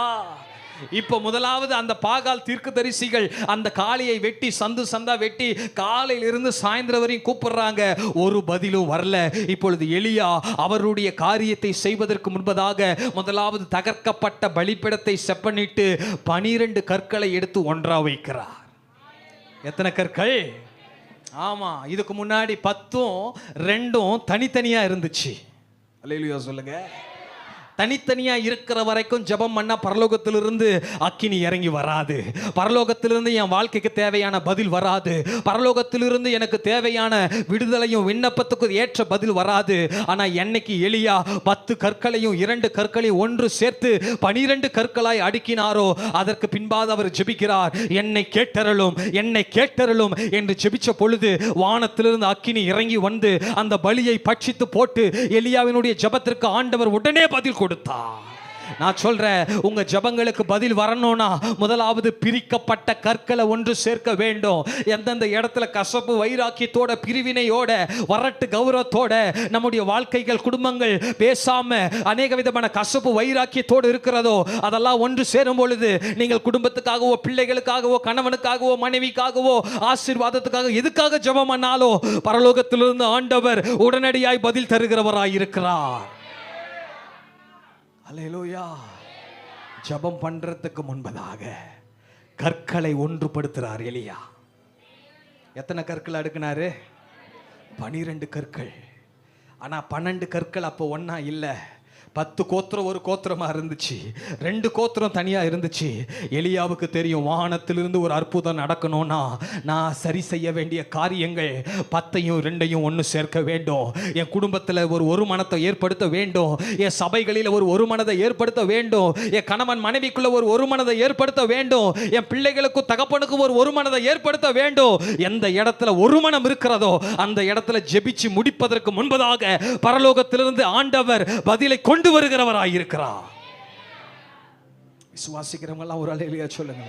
இப்போ முதலாவது அந்த பாகால் தீர்க்கதரிசிகள் அந்த காளையை வெட்டி சந்து சந்தா வெட்டி காலையிலிருந்து சாயந்தரம் வரையும் கூப்பிடுறாங்க, ஒரு பதிலும் வரல. இப்பொழுது எலியா அவருடைய காரியத்தை செய்வதற்கு முன்பதாக முதலாவது தகர்க்கப்பட்ட பலிபீடத்தை செப்பனிட்டு 12 கற்களை எடுத்து ஒன்றா வைக்கிறார். எத்தனை கற்கள்? ஆமா, இதுக்கு முன்னாடி 10ம் 2ம் தனித்தனியா இருந்துச்சு. அல்லேலூயா சொல்லுங்க. தனித்தனியா இருக்கிற வரைக்கும் ஜெபம் பண்ணா பரலோகத்திலிருந்து அக்கினி இறங்கி வராது. பரலோகத்திலிருந்து என் வாழ்க்கைக்கு தேவையான பதில் வராது. பரலோகத்திலிருந்து எனக்கு தேவையான விடுதலையும் விண்ணப்பத்துக்கு ஏற்ற பதில் வராது. ஆனா என்னைக்கு எலியா 10 கற்களையும் 2 கற்களையும் ஒன்று சேர்த்து 12 கற்களாய் அடுக்கினாரோ அதற்கு பின்பாக அவர் ஜெபிக்கிறார், என்னை கேட்டருளும் என்னை கேட்டருளும் என்று ஜெபிச்ச பொழுது வானத்திலிருந்து அக்கினி இறங்கி வந்து அந்த பலியை பட்சித்து போட்டு எலியாவினுடைய ஜெபத்திற்கு ஆண்டவர் உடனே பதில் கொடுத்தா. நான் சொல்றேன், உங்க ஜெபங்களுக்கு பதில் வரணும்னா முதலாவது பிரிக்கப்பட்ட கற்களை ஒன்று சேர்க்க வேண்டும். எந்தெந்த இடத்துல கசப்பு வைராக்கியத்தோட பிரிவினையோட வரட்டு கௌரவத்தோட நம்முடைய வாழ்க்கைகள் குடும்பங்கள் பேசாம அநேக விதமான கசப்பு வைராக்கியத்தோடு இருக்கிறதோ அதெல்லாம் ஒன்று சேரும் பொழுது நீங்கள் குடும்பத்துக்காகவோ பிள்ளைகளுக்காகவோ கணவனுக்காகவோ மனைவிக்காகவோ ஆசீர்வாதத்துக்காக எதுக்காக ஜெபம் பண்ணாலோ பரலோகத்திலிருந்து ஆண்டவர் உடனடியாய் பதில் தருகிறவராய் இருக்கிறார். அல்லேலூயா. ஜெபம் பண்றதுக்கு முன்பதாக கற்களை ஒன்றுபடுத்துறார் எலியா. எத்தனை கற்கள் அடுக்கினாரு? 12 கற்கள். ஆனா 12 கற்கள் அப்போ ஒண்ணா இல்ல. 10 கோத்திரம் ஒரு கோத்திரமா இருந்துச்சு, 2 கோத்திரம் தனியா இருந்துச்சு. எலியாவுக்கு தெரியும், வானத்திலிருந்து ஒரு அற்புதம் நடக்கணும்னா நான் சரி செய்ய வேண்டிய காரியங்கள் 10யும் 2யும் ஒன்று சேர்க்க வேண்டும். என் குடும்பத்தில் ஒரு மனத்தை ஏற்படுத்த வேண்டும். என் சபைகளில் ஒரு மனதை ஏற்படுத்த வேண்டும். என் கணவன் மனைவிக்குள்ள ஒரு மனதை ஏற்படுத்த வேண்டும். என் பிள்ளைகளுக்கும் தகப்பனுக்கும் ஒரு மனதை ஏற்படுத்த வேண்டும். எந்த இடத்துல ஒரு மனம் இருக்கிறதோ அந்த இடத்துல ஜெபிச்சு முடிப்பதற்கு முன்பதாக பரலோகத்திலிருந்து ஆண்டவர் பதிலை கொண்டு வருகிறவராயிருக்கிறார். விசுவாசிக்கிறவங்க எல்லாம் ஒரு அல்லேலூயா சொல்லுங்க.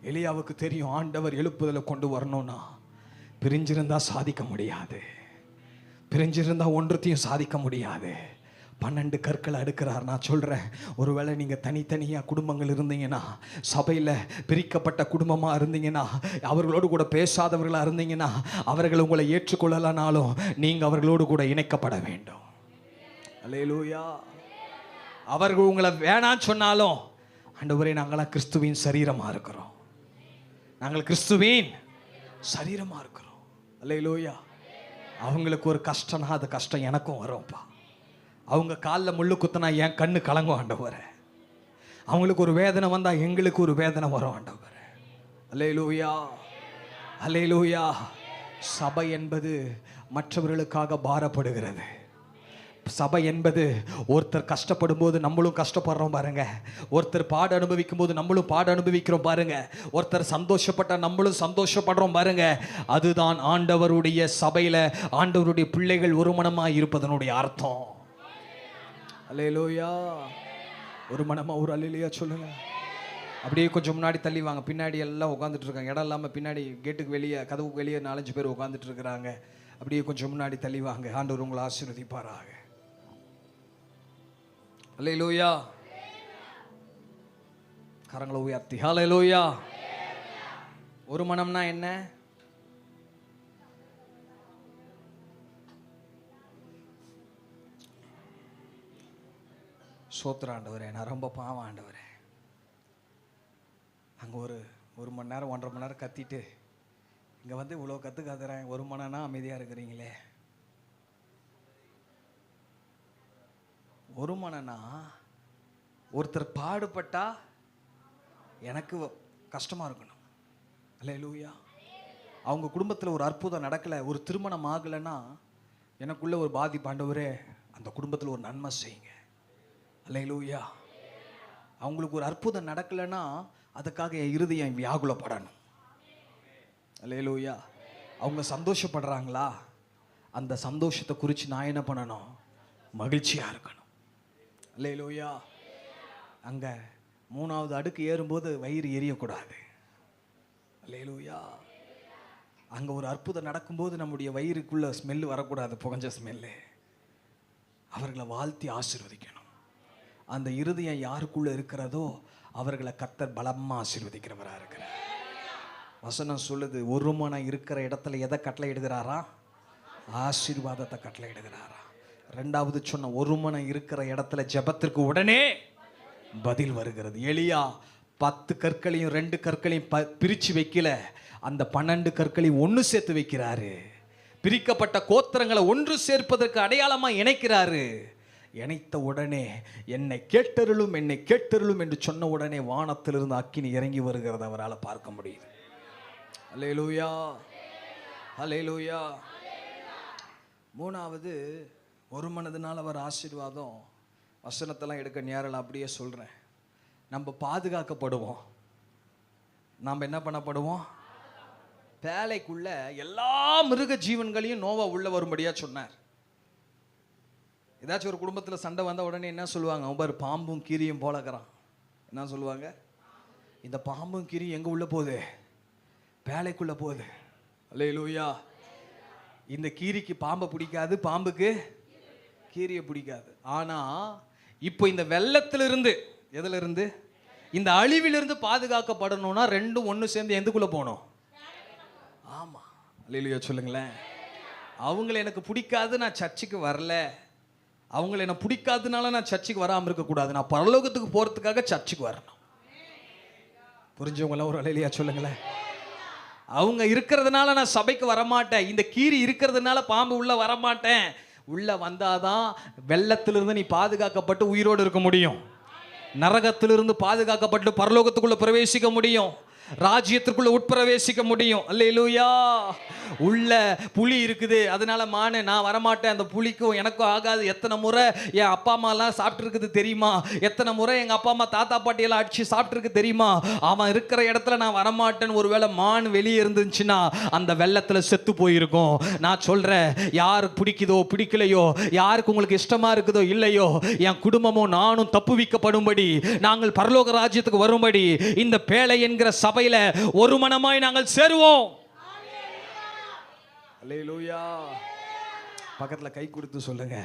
எலியாவுக்கு தெரியும், ஆண்டவர் எழுப்புதலை கொண்டு வரணும்னா பிரிஞ்சிருந்தா சாதிக்க முடியாது, பிரிஞ்சிருந்தா ஒன்றத்தையும் சாதிக்க முடியாது. 12 கற்களை அடுக்கிறார். நான் சொல்றேன், ஒருவேளை நீங்க தனித்தனியா குடும்பங்கள் இருந்தீங்கன்னா, சபையில பிரிக்கப்பட்ட குடும்பமா இருந்தீங்கன்னா, அவர்களோடு கூட பேசாதவர்களா இருந்தீங்கன்னா, அவர்கள் உங்களை ஏற்றுக்கொள்ளலனாலும் நீங்க அவர்களோடு கூட இணைக்கப்பட வேண்டும். அல்லேலூயா. அவர்கள் உங்களை வேணான்னு சொன்னாலும், ஆண்டவரே நாங்களாம் கிறிஸ்துவின் சரீரமா இருக்கிறோம், நாங்கள் கிறிஸ்துவின் சரீரமா இருக்கிறோம். அல்லேலூயா. அவங்களுக்கு ஒரு கஷ்டம்னா அது கஷ்டம் எனக்கும் வரும்ப்பா. அவங்க காலில் முள்ளு குத்தினா என் கண்ணு கலங்கும் ஆண்டவரே. அவங்களுக்கு ஒரு வேதனை வந்தால் எங்களுக்கு ஒரு வேதனை வரும் ஆண்டவரே. அல்லேலூயா, அல்லேலூயா. சபை என்பது மற்றவர்களுக்காக பாரப்படுகிறது. சபை என்பது ஒருத்தர் கஷ்டப்படும் போது நம்மளும் கஷ்டப்படுறோம் பாருங்க, ஒருத்தர் பாடு அனுபவிக்கும் போது நம்மளும் பாடு அனுபவிக்கிறோம் பாருங்க, ஒருத்தர் சந்தோஷப்பட்ட நம்மளும் சந்தோஷப்படுறோம் பாருங்க. அதுதான் ஆண்டவருடைய சபையில ஆண்டவருடைய பிள்ளைகள் ஒரு மனமாய் இருப்பதனுடைய அர்த்தம். அல்லேலூயா. ஒரு மனமா ஒரு அல்லேலூயா சொல்லுங்க. அப்படியே கொஞ்சம் முன்னாடி தள்ளி வாங்க. பின்னாடி எல்லாம் உட்காந்துட்டு இருக்காங்க, இடம் இல்லாமல் பின்னாடி கேட்டுக்கு வெளியே கதவுக்கு வெளியே 4-5 பேர் உட்காந்துட்டு இருக்கிறாங்க. அப்படியே கொஞ்சம் முன்னாடி தள்ளி வாங்க. ஆண்டவர் உங்களை ஆசீர்வதிப்பாராக. அல்லேலூயா. கரங்களை உயர்த்தி ஹல்லேலூயா. ஒரு மனம்னா என்ன? சோத்திர ஆண்டவரே, நான் ரொம்ப பாவம் ஆண்டவரே. அங்கே ஒரு மணி நேரம் 1.5 மணி நேரம் கத்திட்டு இங்கே வந்து இவ்வளோ கற்றுக்காதுறேன், ஒரு மணினா அமைதியாக இருக்கிறீங்களே. ஒரு மணினா ஒருத்தர் பாடுபட்டா எனக்கு கஷ்டமாக இருக்கணும். அல்லேலூயா. அவங்க குடும்பத்தில் ஒரு அற்புதம் நடக்கலை, ஒரு திருமணம் ஆகலைன்னா எனக்குள்ள ஒரு பாதிப்பு. ஆண்டவரே, அந்த குடும்பத்தில் ஒரு நன்மை செய்யுங்க. அல்லேலூயா. அவங்களுக்கு ஒரு அற்புதம் நடக்கலைன்னா அதுக்காக என் இருதயம் வியாகுலப்படணும். அல்லேலூயா. அவங்க சந்தோஷப்படுறாங்களா, அந்த சந்தோஷத்தை குறித்து நான் என்ன பண்ணணும்? மகிழ்ச்சியாக இருக்கணும். அல்லேலூயா. அங்கே 3வது அடுக்கு ஏறும்போது வயிறு எரியக்கூடாது. அல்லேலூயா. அங்கே ஒரு அற்புதம் நடக்கும்போது நம்முடைய வயிறுக்குள்ள ஸ்மெல்லு வரக்கூடாது, புகஞ்ச ஸ்மெல்லு. அவர்களை வாழ்த்தி ஆசீர்வதிக்கணும். அந்த இருதயம் யாருக்குள்ள இருக்கிறதோ அவர்களை கர்த்தர் பலமா ஆசீர்வதிக்கிறவராக இருக்கிறார். வசனம் சொல்லுது, ஒரு மனம் இருக்கிற இடத்துல எதை கட்டளை இடுகிறாரா? ஆசீர்வாதத்தை கட்டளை இடுகிறாரா. 2வது சொன்ன, ஒரு மனம் இருக்கிற இடத்துல ஜெபத்திற்கு உடனே பதில் வருகிறது. எலியா 10 கற்களையும் 2 கற்களையும் பிரித்து வைக்கல, அந்த 12 கற்களையும் ஒன்று சேர்த்து வைக்கிறாரு. பிரிக்கப்பட்ட கோத்திரங்களை ஒன்று சேர்ப்பதற்கு அடையாளமாக இணைக்கிறாரு. இணைத்த உடனே என்னை கேட்டருளும் என்னை கேட்டருளும் என்று சொன்ன உடனே வானத்திலிருந்து அக்கினி இறங்கி வருகிறது அவரால் பார்க்க முடியுது. அல்லேலூயா. அல்லேலூயா. 3வது, ஒரு மனதினால் அவர் ஆசீர்வாதம். வசனத்தெல்லாம் எடுக்க நேரில் அப்படியே சொல்கிறேன். நம்ம பாதுகாக்கப்படுவோம். நாம் என்ன பண்ணப்படுவோம்? பேழைக்குள்ள எல்லா மிருக ஜீவன்களையும் நோவா உள்ள வரும்படியாக சொன்னார். ஏதாச்சும் ஒரு குடும்பத்தில் சண்டை வந்த உடனே என்ன சொல்லுவாங்க? ஒவ்வொரு பாம்பும் கீரியும் போலக்கிறான். என்ன சொல்லுவாங்க? இந்த பாம்பும் கீரியும் எங்கே உள்ள போகுது? பேழைக்குள்ள போகுது. அல்லேலூயா. இந்த கீரிக்கு பாம்பை பிடிக்காது, பாம்புக்கு கீரியை பிடிக்காது. ஆனால் இப்போ இந்த வெள்ளத்திலிருந்து, எதிலிருந்து? இந்த அழிவிலிருந்து பாதுகாக்கப்படணும்னா ரெண்டும் ஒன்று சேர்ந்து எதுக்குள்ளே போகணும்? ஆமாம். அல்லேலூயா சொல்லுங்களேன். அவங்கள எனக்கு பிடிக்காது, நான் சர்ச்சுக்கு வரல. அவங்கள என்ன பிடிக்காதனால நான் சர்ச்சுக்கு வராமல் இருக்கக்கூடாது. நான் பரலோகத்துக்கு போகிறதுக்காக சர்ச்சுக்கு வரணும். புரிஞ்சவங்களாம் ஒரு அல்லேலூயா சொல்லுங்களேன். அவங்க இருக்கிறதுனால நான் சபைக்கு வரமாட்டேன். இந்த கீரி இருக்கிறதுனால பாம்பு உள்ள வரமாட்டேன். உள்ள வந்தாதான் வெள்ளத்திலிருந்து நீ பாதுகாக்கப்பட்டு உயிரோடு இருக்க முடியும். நரகத்திலிருந்து பாதுகாக்கப்பட்டு பரலோகத்துக்குள்ள பிரவேசிக்க முடியும். ராஜ்யத்திற்குள்ள உட்பிரவேசிக்க முடியும். அல்லேலூயா. உள்ள புலி இருக்குது, அதனால மானே நான் வரமாட்டேன், அந்த புலிக்கும் எனக்கும் ஆகாது. எத்தனை முறை என் அப்பா அம்மாலாம் சாப்பிட்ருக்குது தெரியுமா? எத்தனை முறை எங்கள் அப்பா அம்மா தாத்தா பாட்டியெல்லாம் அடிச்சு சாப்பிட்ருக்கு தெரியுமா? அவன் இருக்கிற இடத்துல நான் வரமாட்டேன்னு ஒருவேளை மான் வெளியே இருந்துச்சுன்னா அந்த வெள்ளத்தில் செத்து போயிருக்கும். நான் சொல்கிறேன், யாருக்கு பிடிக்குதோ பிடிக்கலையோ, யாருக்கு உங்களுக்கு இஷ்டமாக இருக்குதோ இல்லையோ, என் குடும்பமும் நானும் தப்புவிக்கப்படும்படி, நாங்கள் பரலோக ராஜ்யத்துக்கு வரும்படி இந்த பேழை என்கிற சபையில ஒரு மனமாய் நாங்கள் சேருவோம். அல்லேலூயா. பக்கத்துல கை கொடுத்து சொல்லுங்க,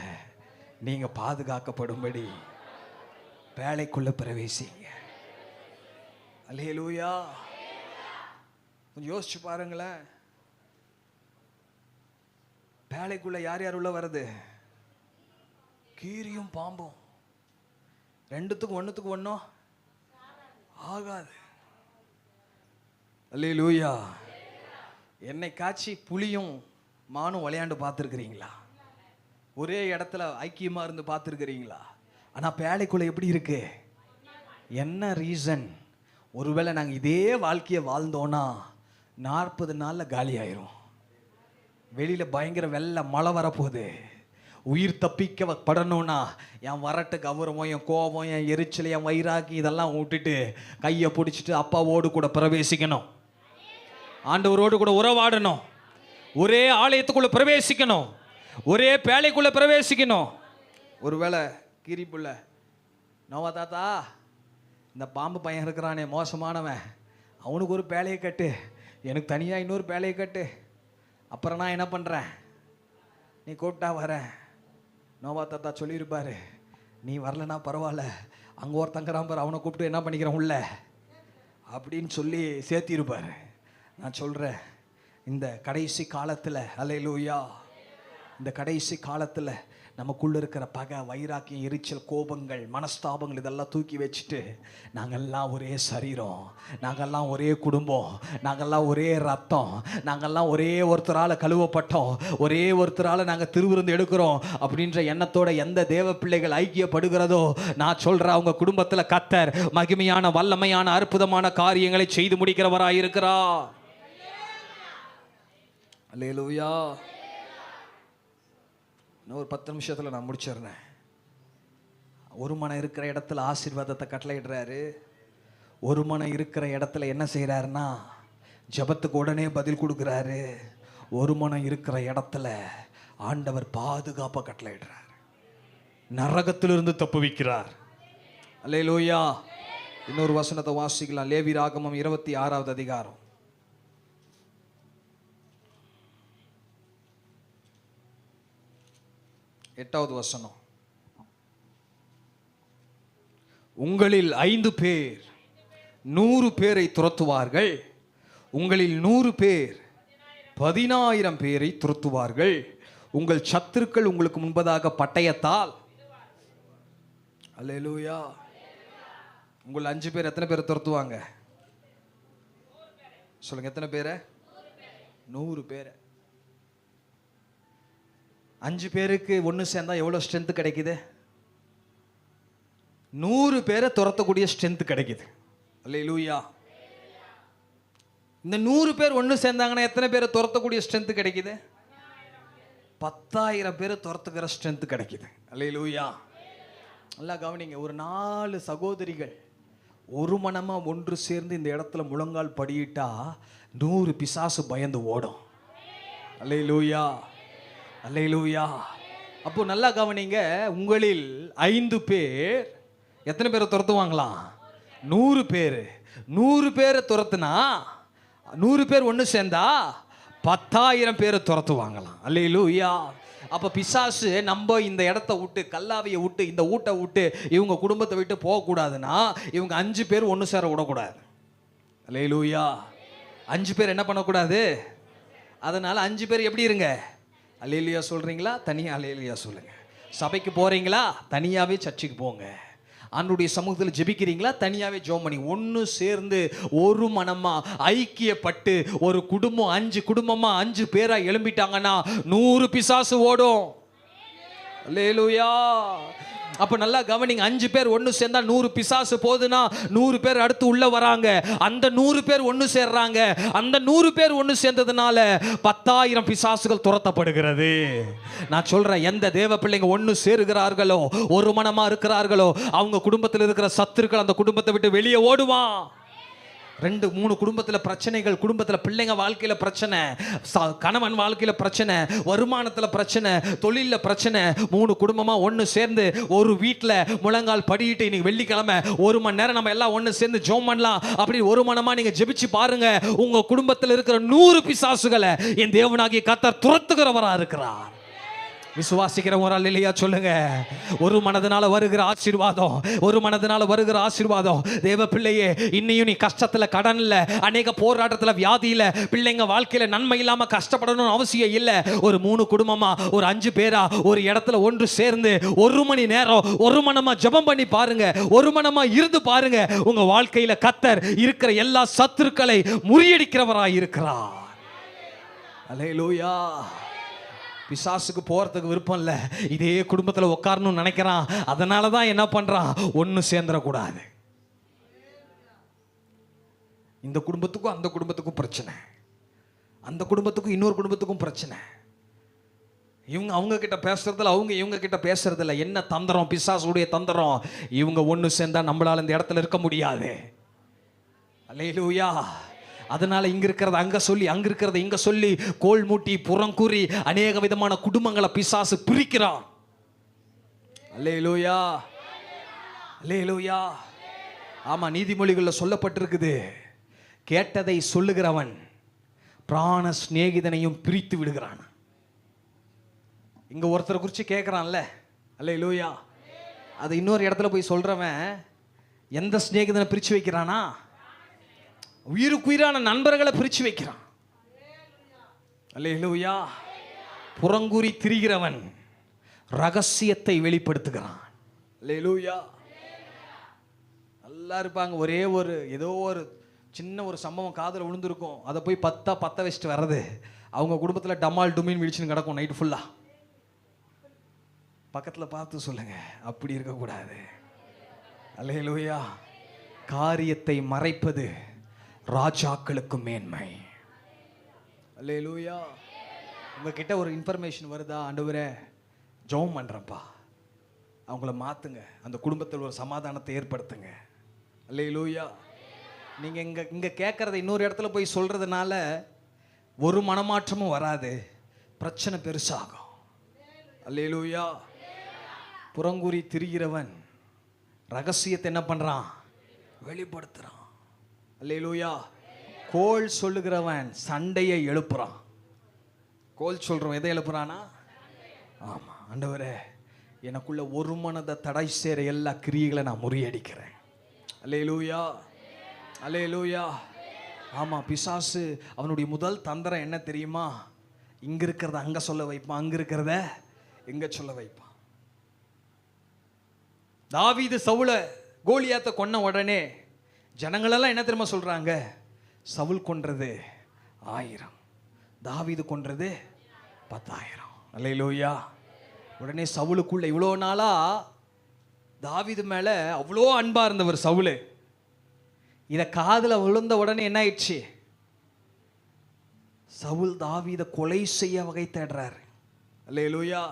நீங்க பாதுகாக்கப்படும்படி பேழைக்குள்ள பிரவேசிங்க. அல்லேலூயா. கொஞ்சம் யோசிச்சு பாருங்களேன். பேழைக்குள்ள யார் யார் உள்ள வருது? கீரியும் பாம்பும். ரெண்டுத்துக்கும் ஒன்றுத்துக்கு ஒன்றும் ஆகாது. அல்லேலூயா. என்னை காட்சி புலியும் மானும் விளையாண்டு பார்த்துருக்கிறீங்களா? ஒரே இடத்துல ஐக்கியமாக இருந்து பார்த்துருக்கிறீங்களா? ஆனால் பேழைக்குள்ளே எப்படி இருக்கு? என்ன ரீசன்? ஒருவேளை நாங்கள் இதே வாழ்க்கையை வாழ்ந்தோன்னா 40 நாளில் காலி ஆயிரும். வெளியில பயங்கர வெள்ள மழை வரப்போகுது. உயிர் தப்பிக்க படணும்னா என் வரட்டு கௌரவம், என் கோபம், என் எரிச்சல், என் வைராக்கி இதெல்லாம் விட்டுட்டு கையை பிடிச்சிட்டு அப்பாவோடு கூட பிரவேசிக்கணும். ஆண்டவரோடு கூட உறவாடணும். ஒரே ஆலயத்துக்குள்ள பிரவேசிக்கணும். ஒரே பேழைக்குள்ள பிரவேசிக்கணும். ஒருவேளை கிரிப்புள்ள நோவா தாத்தா, இந்த பாம்பு பையன் இருக்கிறானே மோசமானவன், அவனுக்கு ஒரு பேழையை கட்டு, எனக்கு தனியாக இன்னொரு பேழையை கட்டு, அப்புறம் நான் என்ன பண்ணுறேன், நீ கூப்பிட்டா வரேன். நோவா தாத்தா சொல்லியிருப்பாரு, நீ வரலன்னா பரவாயில்ல, அங்கே ஒருத்தங்கிறான் பாரு, அவனை கூப்பிட்டு என்ன பண்ணிக்கிறேன் உள்ள அப்படின்னு சொல்லி சேர்த்திருப்பார். நான் சொல்கிறேன், இந்த கடைசி காலத்தில், அல்லேலூயா, இந்த கடைசி காலத்தில் நமக்குள்ளே இருக்கிற பகை, வைராக்கியம், எரிச்சல், கோபங்கள், மனஸ்தாபங்கள் இதெல்லாம் தூக்கி வச்சுட்டு நாங்கள்லாம் ஒரே சரீரம், நாங்கள்லாம் ஒரே குடும்பம், நாங்கள்லாம் ஒரே ரத்தம், நாங்கள்லாம் ஒரே ஒருத்தரால் கழுவப்பட்டோம், ஒரே ஒருத்தரால் நாங்கள் திருவிருந்து எடுக்கிறோம் அப்படின்ற எண்ணத்தோட எந்த தேவ பிள்ளைகள் ஐக்கியப்படுகிறதோ, நான் சொல்கிறேன், அவங்க குடும்பத்தில் கர்த்தர் மகிமையான, வல்லமையான, அற்புதமான காரியங்களை செய்து முடிக்கிறவராயிருக்கிறார். அல்லேலூயா. இன்னும் ஒரு 10 நிமிஷத்தில் நான் முடிச்சிடுறேன். ஒரு மனம் இருக்கிற இடத்துல ஆசீர்வாதத்தை கட்டளையிடுறாரு. ஒரு மனம் இருக்கிற இடத்துல என்ன செய்கிறாருன்னா ஜெபத்துக்கு உடனே பதில் கொடுக்குறாரு. ஒரு மனம் இருக்கிற இடத்துல ஆண்டவர் பாதுகாப்பை கட்டளையிடுறார். நரகத்திலிருந்து தப்புவிக்கிறார். அல்லேலூயா. இன்னொரு வசனத்தை வாசிக்கலாம். லேவியராகமம் 26வது அதிகாரம் 8வது வசனம். உங்களில் 5 பேர் 100 பேரை துரத்துவார்கள், உங்களில் 100 பேர் 10,000 பேரை துரத்துவார்கள். உங்கள் சத்துருக்கள் உங்களுக்கு முன்பதாக பட்டயத்தால், அல்லேலூயா, உங்கள் 5 பேர் எத்தனை பேரை துரத்துவாங்க சொல்லுங்க? எத்தனை பேரை? 100 பேரை. 5 பேருக்கு ஒன்று சேர்ந்தா எவ்வளோ ஸ்ட்ரென்த் கிடைக்குது? 100 பேரை துரத்தக்கூடிய ஸ்ட்ரென்த் கிடைக்குது. அல்லேலூயா. இந்த 100 பேர் ஒன்று சேர்ந்தாங்கன்னா எத்தனை பேரை துரத்தக்கூடிய ஸ்ட்ரென்த் கிடைக்குது? 10,000 பேரை துரத்துக்கிற ஸ்ட்ரென்த் கிடைக்குது. அல்லேலூயா. நல்லா கவனிங்க. ஒரு 4 சகோதரிகள் ஒரு மனமா ஒன்று சேர்ந்து இந்த இடத்துல முழங்கால் படியிட்டா 100 பிசாசு பயந்து ஓடும். அல்லேலூயா, அல்லேலூயா. அப்போ நல்லா கவனிங்க. உங்களில் 5 பேர் எத்தனை பேரை துரத்துவாங்களாம்? 100 பேர். 100 பேரை துரத்துனா 100 பேர் ஒன்று சேர்ந்தா 10,000 பேரை துரத்துவாங்களாம். அல்லேலூயா. அப்போ பிசாசு நம்ம இந்த இடத்த விட்டு, கல்லாவையை விட்டு, இந்த ஊட்டை விட்டு, இவங்க குடும்பத்தை விட்டு போகக்கூடாதுன்னா இவங்க 5 பேர் ஒன்று சேர விடக்கூடாது. அல்லேலூயா. 5 பேர் என்ன பண்ணக்கூடாது? அதனால் 5 பேர் எப்படி இருங்க? அல்லேலூயா சொல்கிறீங்களா? தனியாக அல்லேலூயா சொல்லுங்க. சபைக்கு போகிறீங்களா? தனியாகவே சர்ச்சுக்கு போங்க. ஆண்டவருடைய சமூகத்தில் ஜெபிக்கிறீங்களா? தனியாகவே ஜெபம் பண்ணி ஒன்று சேர்ந்து ஒரு மனமாக ஐக்கியப்பட்டு ஒரு குடும்பம் 5 குடும்பமாக 5 பேராக எழும்பிட்டாங்கன்னா 100 பிசாசு ஓடும். அல்லேலூயா. அப்போ நல்லா கவனிங்க. 5 பேர் ஒன்று சேர்ந்தா 100 பிசாசு போகுதுன்னா 100 பேர் அடுத்து உள்ள வராங்க. அந்த 100 பேர் ஒன்று சேர்றாங்க. அந்த 100 பேர் ஒன்று சேர்ந்ததுனால 10,000 பிசாசுகள் துரத்தப்படுகிறது. நான் சொல்றேன், எந்த தேவ பிள்ளைங்க ஒன்று சேருகிறார்களோ, ஒரு மனமா இருக்கிறார்களோ, அவங்க குடும்பத்தில் இருக்கிற சத்துருக்கள் அந்த குடும்பத்தை விட்டு வெளியே ஓடுவான். 2-3 குடும்பத்தில் பிரச்சனைகள், குடும்பத்தில் பிள்ளைங்க வாழ்க்கையில் பிரச்சனை, கணவன் வாழ்க்கையில் பிரச்சனை, வருமானத்தில் பிரச்சனை, தொழிலில் பிரச்சனை, 3 குடும்பமாக ஒன்று சேர்ந்து ஒரு வீட்டில் முழங்கால் படியிட்டு இன்னைக்கு வெள்ளிக்கிழமை 1 மணி நேரம் நம்ம எல்லாம் ஒன்று சேர்ந்து ஜெபம் பண்ணலாம். அப்படி ஒரு மனமாக நீங்கள் ஜெபிச்சு பாருங்க. உங்கள் குடும்பத்தில் இருக்கிற 100 பிசாசுகளை என் தேவனாகிய கர்த்தர் துரத்துகிறவராக இருக்கிறார். விசுவாசிக்கிறவங்க அல்லேலூயா சொல்லுங்க. ஒரு மனதினால வருகிற ஆசீர்வாதம், ஒரு மனதினால வருகிற ஆசீர்வாதம். தேவ பிள்ளையே, இன்னையும் நீ கஷ்டத்துல, கடன்ல, அநேக போராட்டத்துல, வியாதியில, பிள்ளைங்க வாழ்க்கையில நன்மை இல்லாம கஷ்டப்படணும்னு அவசியம் இல்லை. ஒரு 3 குடும்பமா, ஒரு 5 பேரா ஒரு இடத்துல ஒன்று சேர்ந்து 1 மணி நேரம் ஒரு மனமா ஜெபம் பண்ணி பாருங்க. ஒரு மனமா இருந்து பாருங்க. உங்க வாழ்க்கையில கர்த்தர் இருக்கிற எல்லா சத்துருக்களை முறியடிக்கிறவராய் இருக்கிறார். அல்லேலூயா. பிசாசுக்கு போகிறதுக்கு விருப்பம் இல்லை, இதே குடும்பத்தில் உட்காரணும்னு நினைக்கிறான். அதனால தான் என்ன பண்ணுறான்? ஒன்று சேர்ந்துடக்கூடாது. இந்த குடும்பத்துக்கும் அந்த குடும்பத்துக்கும் பிரச்சனை, அந்த குடும்பத்துக்கும் இன்னொரு குடும்பத்துக்கும் பிரச்சனை. இவங்க அவங்க கிட்ட பேசுறதில்ல, அவங்க இவங்க கிட்ட பேசுறதில்ல. என்ன தந்திரம், பிசாசுடைய தந்திரம். இவங்க ஒன்று சேர்ந்தா நம்மளால இந்த இடத்துல இருக்க முடியாது. அல்லேலூயா. அதனால இங்க இருக்கிறத அங்க சொல்லி, அங்க இருக்கிறத இங்க சொல்லி, கோல் மூட்டி புறங்கூறி அநேக விதமான குடும்பங்களை பிசாசு பிரிக்கிறான். அல்லேலூயா, அல்லேலூயா. ஆமா, நீதிமொழிகளில் சொல்லப்பட்டிருக்குது, கேட்டதை சொல்லுகிறவன் பிராண சிநேகிதனையும் பிரித்து விடுகிறான். இங்க ஒருத்தரை குறித்து கேட்குறான்ல, அல்லேலூயா, அது இன்னொரு இடத்துல போய் சொல்றவன் எந்த சிநேகிதனை பிரித்து வைக்கிறானா? உயிருக்குயிரான நண்பர்களை பிரித்து வைக்கிறான். அல்லேலூயா. புறங்கூறி திரிகிறவன் ரகசியத்தை வெளிப்படுத்துகிறான். அல்லேலூயா. நல்லா இருப்பாங்க, ஒரே ஒரு ஏதோ ஒரு சின்ன ஒரு சம்பவம் காதில் விழுந்திருக்கும், அதை போய் பத்த வச்சுட்டு வர்றது. அவங்க குடும்பத்தில் டமால் டுமின் விழிச்சுன்னு கிடக்கும் நைட்டு ஃபுல்லா. பக்கத்தில் பார்த்து சொல்லுங்க, அப்படி இருக்கக்கூடாது. அல்லேலூயா. காரியத்தை மறைப்பது ராஜாக்களுக்கு மேன்மை. அல்லேலூயா. உங்ககிட்ட ஒரு இன்ஃபர்மேஷன் வருதா, ஆண்டவரே ஜெபம் பண்றேன்ப்பா, அவங்கள மாத்துங்க, அந்த குடும்பத்தில் ஒரு சமாதானத்தை ஏற்படுத்துங்க. அல்லேலூயா. நீங்க இங்க கேட்கறத இன்னொரு இடத்துல போய் சொல்றதுனால ஒரு மனமாற்றமும் வராது, பிரச்சனை பெருசாகும். அல்லேலூயா. புறங்கூறி திரிகிறவன் ரகசியத்தை என்ன பண்றான்? வெளிப்படுத்துறான். அல்லேலூயா. கோல் சொல்லுகிறவன் சண்டையை எழுப்புறான். கோல் சொல்றவன் எதை எழுப்புறானா? ஆமா, ஆண்டவரே எனக்குள்ள ஒரு மனதை தடை சேர எல்லா கிரியைகளை நான் முறியடிக்கிறேன். அல்லேலூயா, அல்லேலூயா. ஆமா, பிசாசு அவனுடைய முதல் தந்திரம் என்ன தெரியுமா? இங்க இருக்கிறத அங்க சொல்ல வைப்பான், அங்க இருக்கிறத எங்க சொல்ல வைப்பான். தாவீது சவுல கோலியாத்தை கொன்ன உடனே ஜனங்களெல்லாம் என்ன தெரியுமா சொல்றாங்க? சவுல் கொன்றது 1000, தாவீது கொன்றது 10,000. அல்லேலூயா. உடனே சவுலுக்குள்ள இவ்வளோ நாளா தாவீது மேல அவ்வளோ அன்பா இருந்தவர் சவுலு, இதை காதில் விழுந்த உடனே என்ன ஆயிடுச்சு? சவுல் தாவீதை கொலை செய்ய வகை தேடுறாரு. அல்லேலூயா.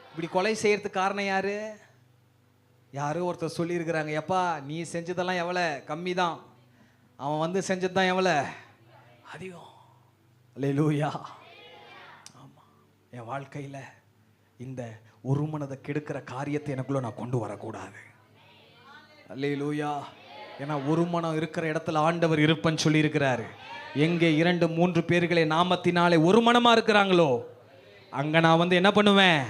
இப்படி கொலை செய்யறதுக்கு காரணம் யாரு? யாரோ ஒருத்தர் சொல்லியிருக்கிறாங்க, எப்பா நீ செஞ்சதெல்லாம் எவ்வளோ கம்மி தான், அவன் வந்து செஞ்சது தான் எவ்வளோ அதிகம். அல்லேலூயா. ஆமாம், என் வாழ்க்கையில் இந்த ஒரு மனதை கெடுக்கிற காரியத்தை எனக்குள்ள நான் கொண்டு வரக்கூடாது. அல்லேலூயா. ஏன்னா ஒரு மனம் இருக்கிற இடத்துல ஆண்டவர் இருப்பன்னு சொல்லியிருக்கிறாரு. எங்கே 2 3 பேர்களை நாமத்தினாலே ஒரு மனமா இருக்கிறாங்களோ அங்க நான் வந்து என்ன பண்ணுவேன்?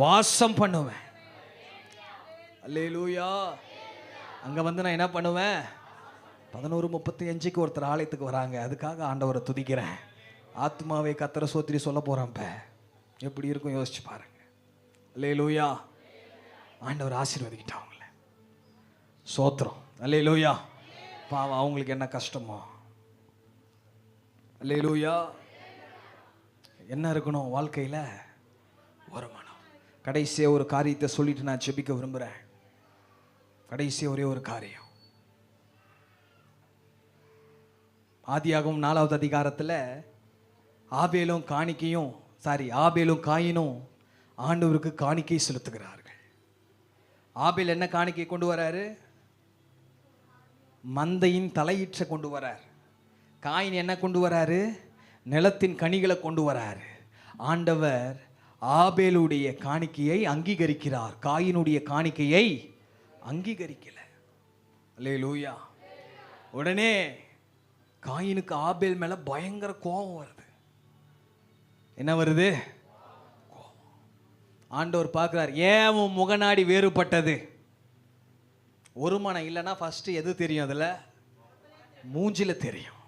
வாசம் பண்ணுவேன். அல்லேலூயா. அங்க வந்து நான் என்ன பண்ணுவேன்? 11:35 ஒருத்தர் ஆலயத்துக்கு வராங்க, அதுக்காக ஆண்டவரை துதிக்கிறேன். ஆத்மாவை கர்த்தரை சோத்திரி சொல்ல போறேன். எப்படி இருக்கும் யோசிச்சு பாருங்க. அல்லேலூயா. ஆண்டவர் ஆசீர்வதிக்கிட்டாங்க, சோத்திரம். அல்லேலூயா. பாவம், அவங்களுக்கு என்ன கஷ்டமோ. அல்லேலூயா. என்ன இருக்கணும் வாழ்க்கையில்? ஒரு மனம். கடைசியாக ஒரு காரியத்தை சொல்லிட்டு நான் ஜெபிக்க விரும்புகிறேன். கடைசியாக ஒரே ஒரு காரியம். ஆதியாகமம் 4வது அதிகாரத்தில் ஆபேலும் காயினும் ஆண்டவருக்கு காணிக்கை செலுத்துகிறார்கள். ஆபேல் என்ன காணிக்கை கொண்டு வராரு? மந்தையின் தலையீற்றை கொண்டு வரார். காயின் என்ன கொண்டு வராரு? நிலத்தின் கனிகளை கொண்டு வராரு. ஆண்டவர் ஆபேலுடைய காணிக்கையை அங்கீகரிக்கிறார், காயினுடைய காணிக்கையை அங்கீகரிக்கல. அல்லேலூயா. உடனே காயினுக்கு ஆபேல் மேல பயங்கர கோபம் வருது. என்ன வருது? ஆண்டவர் பார்க்கிறார், ஏன் உன் முகநாடி வேறுபட்டது? ஒரு மனம் இல்லைன்னா ஃபர்ஸ்ட் எது தெரியும்? அதுல மூஞ்சில தெரியும்.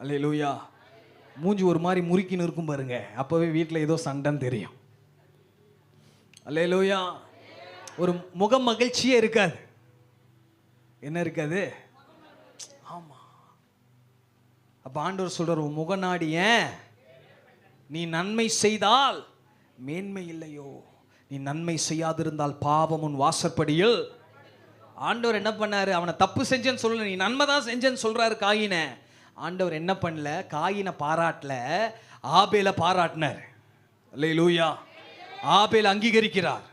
அல்லேலூயா. மூஞ்சி ஒரு மாதிரி முறுக்கின்னு இருக்கும் பாருங்க, அப்பவே வீட்டில் ஏதோ சண்டைன்னு தெரியும். அல்லேலூயா. ஒரு முக மகிழ்ச்சியே இருக்காது. என்ன இருக்காது? ஆமா. அப்ப ஆண்டவர் சொல்றார், உன் முகநாடி ஏன்? நீ நன்மை செய்தால் மேன்மை இல்லையோ, நீ நன்மை செய்யாதிருந்தால் பாவம் உன் வாசற்படியில். ஆண்டவர் என்ன பண்ணாரு? அவனை தப்பு செஞ்சேன்னு சொல்லல, நீ நன்மை தான் செஞ்சேன்னு சொல்றாரு காயினை. ஆண்டவர் என்ன பண்ணல? காயினை பாராட்டல, ஆபேலை பாராட்டினார். அல்லேலூயா. ஆபேல் அங்கீகரிக்கிறார்.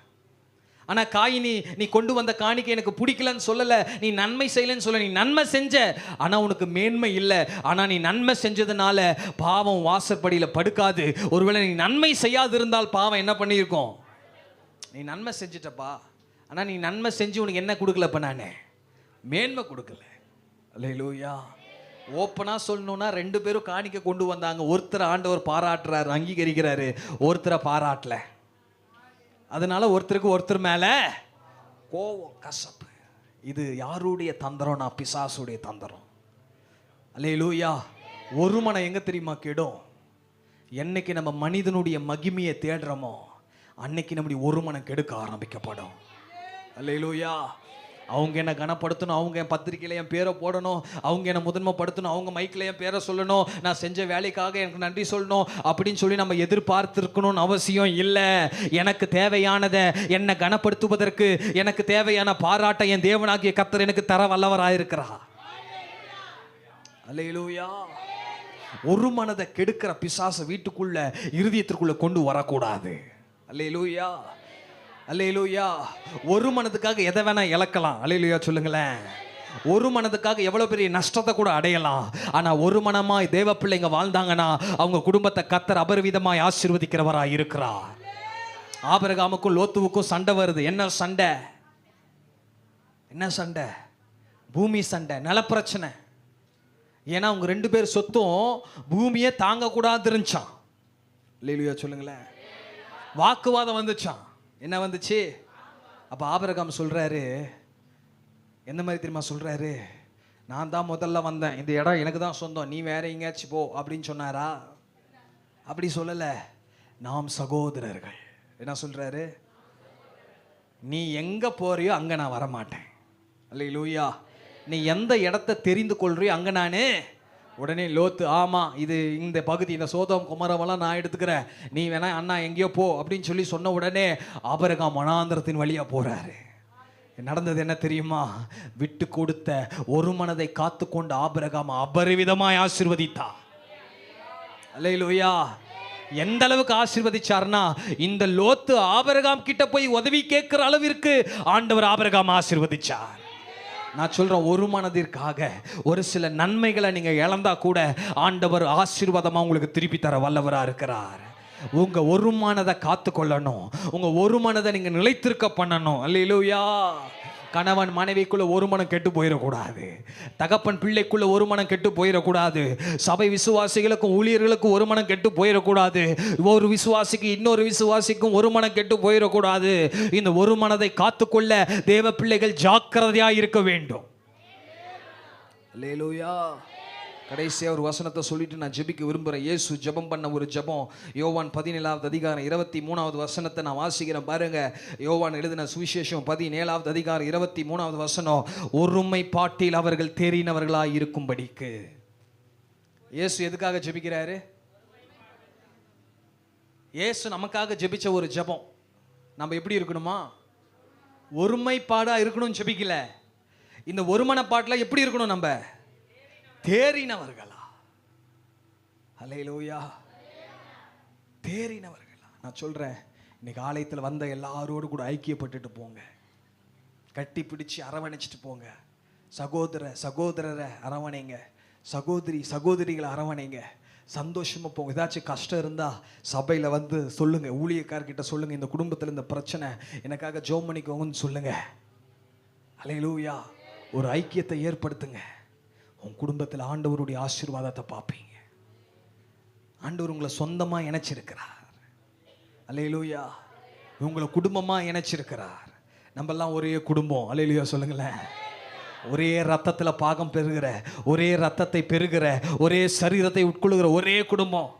ஆனா காயினி, நீ கொண்டு வந்த காணிக்கை எனக்கு பிடிக்கலன்னு சொல்லல, நீ நன்மை செய்யலன்னு சொல்ல, நீ நன்மை செஞ்ச, ஆனா உனக்கு மேன்மை இல்லை. ஆனா நீ நன்மை செஞ்சதுனால பாவம் வாசற்படியில படுக்காது. ஒருவேளை நீ நன்மை செய்யாது இருந்தால் பாவம் என்ன பண்ணியிருக்கோம்? நீ நன்மை செஞ்சிட்டப்பா, ஆனா நீ நன்மை செஞ்சு உனக்கு என்ன கொடுக்கலப்ப? நானே மேன்மை கொடுக்கல. அல்லேலூயா. ஓப்பனா சொல்லணும்னா 2 பேரும் காணிக்கை கொண்டு வந்தாங்க. ஒருத்தர் ஆண்டவர் பாராட்டுறாரு, அங்கீகரிக்கிறாரு, ஒருத்தரை பாராட்டல. அதனால ஒருத்தருக்கு ஒருத்தர் மேல கோவம், கசப்பு. இது யாருடைய தந்திரம்னா பிசாசுடைய தந்திரம். அல்லேலூயா. ஒரு மனம் எங்க தெரியுமா கெடும்? என்னைக்கு நம்ம மனிதனுடைய மகிமையை தேடுறோமோ அன்னைக்கு நம்முடைய ஒரு மனம் கெடுக்க ஆரம்பிக்கப்படும். அல்லேலூயா. அவங்க என்ன கனப்படுத்தணும், அவங்க என் பத்திரிக்கையில் என் பேரை போடணும், அவங்க என்னை முதன்மைப்படுத்தணும், அவங்க மைக்கில் என் பேரை சொல்லணும், நான் செஞ்ச வேலைக்காக எனக்கு நன்றி சொல்லணும் அப்படின்னு சொல்லி நம்ம எதிர்பார்த்துருக்கணும்னு அவசியம் இல்லை. எனக்கு தேவையானதை என்னை கனப்படுத்துவதற்கு எனக்கு தேவையான பாராட்டை என் தேவனாகிய கர்த்தர் எனக்கு தர வல்லவராயிருக்கிறார். அல்லேலூயா. ஒரு மனதை கெடுக்கிற பிசாசு வீட்டுக்குள்ள இருதயத்திற்குள்ள கொண்டு வரக்கூடாது. அல்லேலூயா. அல்லேலூயா. ஒரு மனதுக்காக எதை வேணா இழக்கலாம். அல்லேலூயா சொல்லுங்களேன். ஒரு மனதுக்காக எவ்வளவு பெரிய நஷ்டத்தை கூட அடையலாம். ஆனா ஒரு மனமாய் தேவ பிள்ளைங்க வாழ்ந்தாங்கன்னா அவங்க குடும்பத்தை கர்த்தர் அபரிவிதமாய் ஆசீர்வதிக்கிறவராய் இருக்கிறார். ஆபிரகாமுக்கும் லோத்துவுக்கும் சண்டை வருது. என்ன சண்டை? என்ன சண்டை? பூமி சண்டை, நிலப்பிரச்சனை. ஏன்னா அவங்க 2 பேர் சொத்தும் பூமியே தாங்கக்கூடாது இருந்துச்சான். அல்லேலூயா சொல்லுங்களேன். வாக்குவாதம் வந்துச்சான். என்ன வந்துச்சு? அப்போ ஆபிரகாம் சொல்கிறாரு, எந்த மாதிரி தெரியுமா சொல்கிறாரு? நான் தான் முதல்ல வந்தேன், இந்த இடம் எனக்கு தான் சொந்தம், நீ வேற எங்கேயாச்சும் போ அப்படின்னு சொன்னாரா? அப்படி சொல்லலை. நாம் சகோதரர்கள். என்ன சொல்கிறாரு? நீ எங்கே போறியோ அங்கே நான் வரமாட்டேன். அல்லேலூயா. நீ எந்த இடத்த தெரிந்து கொள்றியோ அங்கே நான். உடனே லோத்து, ஆமாம் இது இந்த பகுதி, இந்த சோதம் குமரவெல்லாம் நான் எடுத்துக்கிறேன், நீ வேணா அண்ணா எங்கேயோ போ அப்படின்னு சொல்லி சொன்ன உடனே ஆபிரகாம் வனாந்திரத்தின் வழியாக போகிறாரு. நடந்தது என்ன தெரியுமா? விட்டு கொடுத்த ஒரு மனதை காத்து கொண்டு ஆபிரகாம் அபரிவிதமாய் ஆசீர்வதித்தா. அல்லேலூயா. எந்த அளவுக்கு ஆசீர்வதிச்சார்னா, இந்த லோத்து ஆபிரகாம் கிட்ட போய் உதவி கேட்கிற அளவிற்கு ஆண்டவர் ஆபிரகாம் ஆசீர்வதிச்சார். நான் சொல்றேன், ஒரு மனதிற்காக ஒரு சில நன்மைகளை நீங்க இழந்தா கூட ஆண்டவர் ஆசீர்வாதமா உங்களுக்கு திருப்பி தர வல்லவரா இருக்கிறார். உங்க ஒரு மனதை காத்து கொள்ளணும். உங்க ஒரு மனதை நீங்க நிலைத்திருக்க பண்ணணும். அல்லேலூயா. கணவன் மனைவிக்குள்ள ஒரு மனம் கெட்டு போயிடக்கூடாது. தகப்பன் பிள்ளைக்குள்ள ஒரு மனம் கெட்டு போயிடக்கூடாது. சபை விசுவாசிகளுக்கும் ஊழியர்களுக்கும் ஒரு மனம் கெட்டு போயிடக்கூடாது. ஒரு விசுவாசிக்கு இன்னொரு விசுவாசிக்கும் ஒரு மனம் கெட்டு போயிடக்கூடாது. இந்த ஒரு மனதை காத்துக்கொள்ள தேவ பிள்ளைகள் ஜாக்கிரதையாக இருக்க வேண்டும். அல்லேலூயா. கடைசியாக ஒரு வசனத்தை சொல்லிட்டு நான் ஜெபிக்க விரும்புகிறேன். இயேசு ஜெபம் பண்ண ஒரு ஜெபம். யோவான் 17வது அதிகாரம் 23வது வசனத்தை நான் வாசிக்கிறேன் பாருங்க. யோவான் எழுதின சுவிசேஷம் 17வது அதிகாரம் 23வது வசனம். ஒருமைப்பாட்டில் அவர்கள் தேறினவர்களாய் இருக்கும்படிக்கு. இயேசு எதுக்காக ஜெபிக்கிறாரு? இயேசு நமக்காக ஜெபிச்ச ஒரு ஜெபம். நம்ம எப்படி இருக்கணுமா? ஒருமைப்பாடா இருக்கணும்னு ஜெபிக்கல. இந்த ஒருமனப்பாட்டில் எப்படி இருக்கணும்? நம்ம தேறினவர்களா. அல்லேலூயா. தேறினவர்களா. நான் சொல்றேன், இன்னைக்கு ஆலயத்தில் வந்த எல்லாரோடு கூட ஐக்கியப்பட்டுட்டு போங்க. கட்டி பிடிச்சு அரவணைச்சிட்டு போங்க. சகோதரரை அரவணைங்க. சகோதரிகளை அரவணைங்க. சந்தோஷமா போங்க. ஏதாச்சும் கஷ்டம் இருந்தா சபையில் வந்து சொல்லுங்க. ஊழியக்காரர்கிட்ட சொல்லுங்க, இந்த குடும்பத்தில் இந்த பிரச்சனை, எனக்காக ஜெபம் பண்ணிக்கோங்கன்னு சொல்லுங்க. அல்லேலூயா. ஒரு ஐக்கியத்தை ஏற்படுத்துங்க. உன் குடும்பத்தில் ஆண்டவருடைய ஆசீர்வாதத்தை பார்ப்பீங்க. ஆண்டவர் உங்களை சொந்தமாக இணைச்சிருக்கிறார். அல்லேலூயா. உங்களை குடும்பமாக இணைச்சிருக்கிறார். நம்மெல்லாம் ஒரே குடும்பம். அல்லேலூயா சொல்லுங்களேன். ஒரே ரத்தத்தில் பாகம் பெறுகிற, ஒரே ரத்தத்தை பெறுகிற, ஒரே சரீரத்தை உட்கொள்ளுகிற ஒரே குடும்பம்.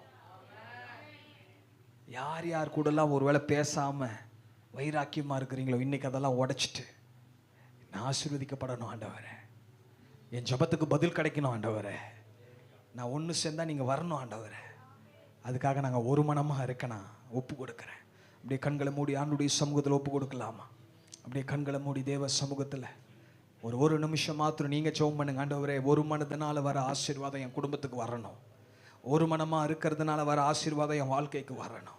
யார் யார் கூடலாம் ஒருவேளை பேசாமல் வைராக்கியமாக இருக்கிறீங்களோ, இன்னைக்கு அதெல்லாம் உடைச்சிட்டு நான் ஆசீர்வதிக்கப்படணும் ஆண்டவரே, என் ஜபத்துக்கு பதில் கிடைக்கணும் ஆண்டவரே, நான் ஒன்று சேர்ந்தால் நீங்கள் வரணும் ஆண்டவரே, அதுக்காக நாங்கள் ஒரு மனமாக இருக்க நான் ஒப்பு கொடுக்குறேன். அப்படியே கண்களை மூடி ஆண்டுடைய சமூகத்தில் ஒப்பு கொடுக்கலாமா? அப்படியே கண்களை மூடி தேவ சமூகத்தில் ஒரு நிமிஷம் மாத்திரம் நீங்கள் ஜெபம் பண்ணுங்க. ஆண்டவரே, ஒரு மனதினால வர ஆசீர்வாதம் என் குடும்பத்துக்கு வரணும். ஒரு மனமாக இருக்கிறதுனால வர ஆசீர்வாதம் என் வாழ்க்கைக்கு வரணும்.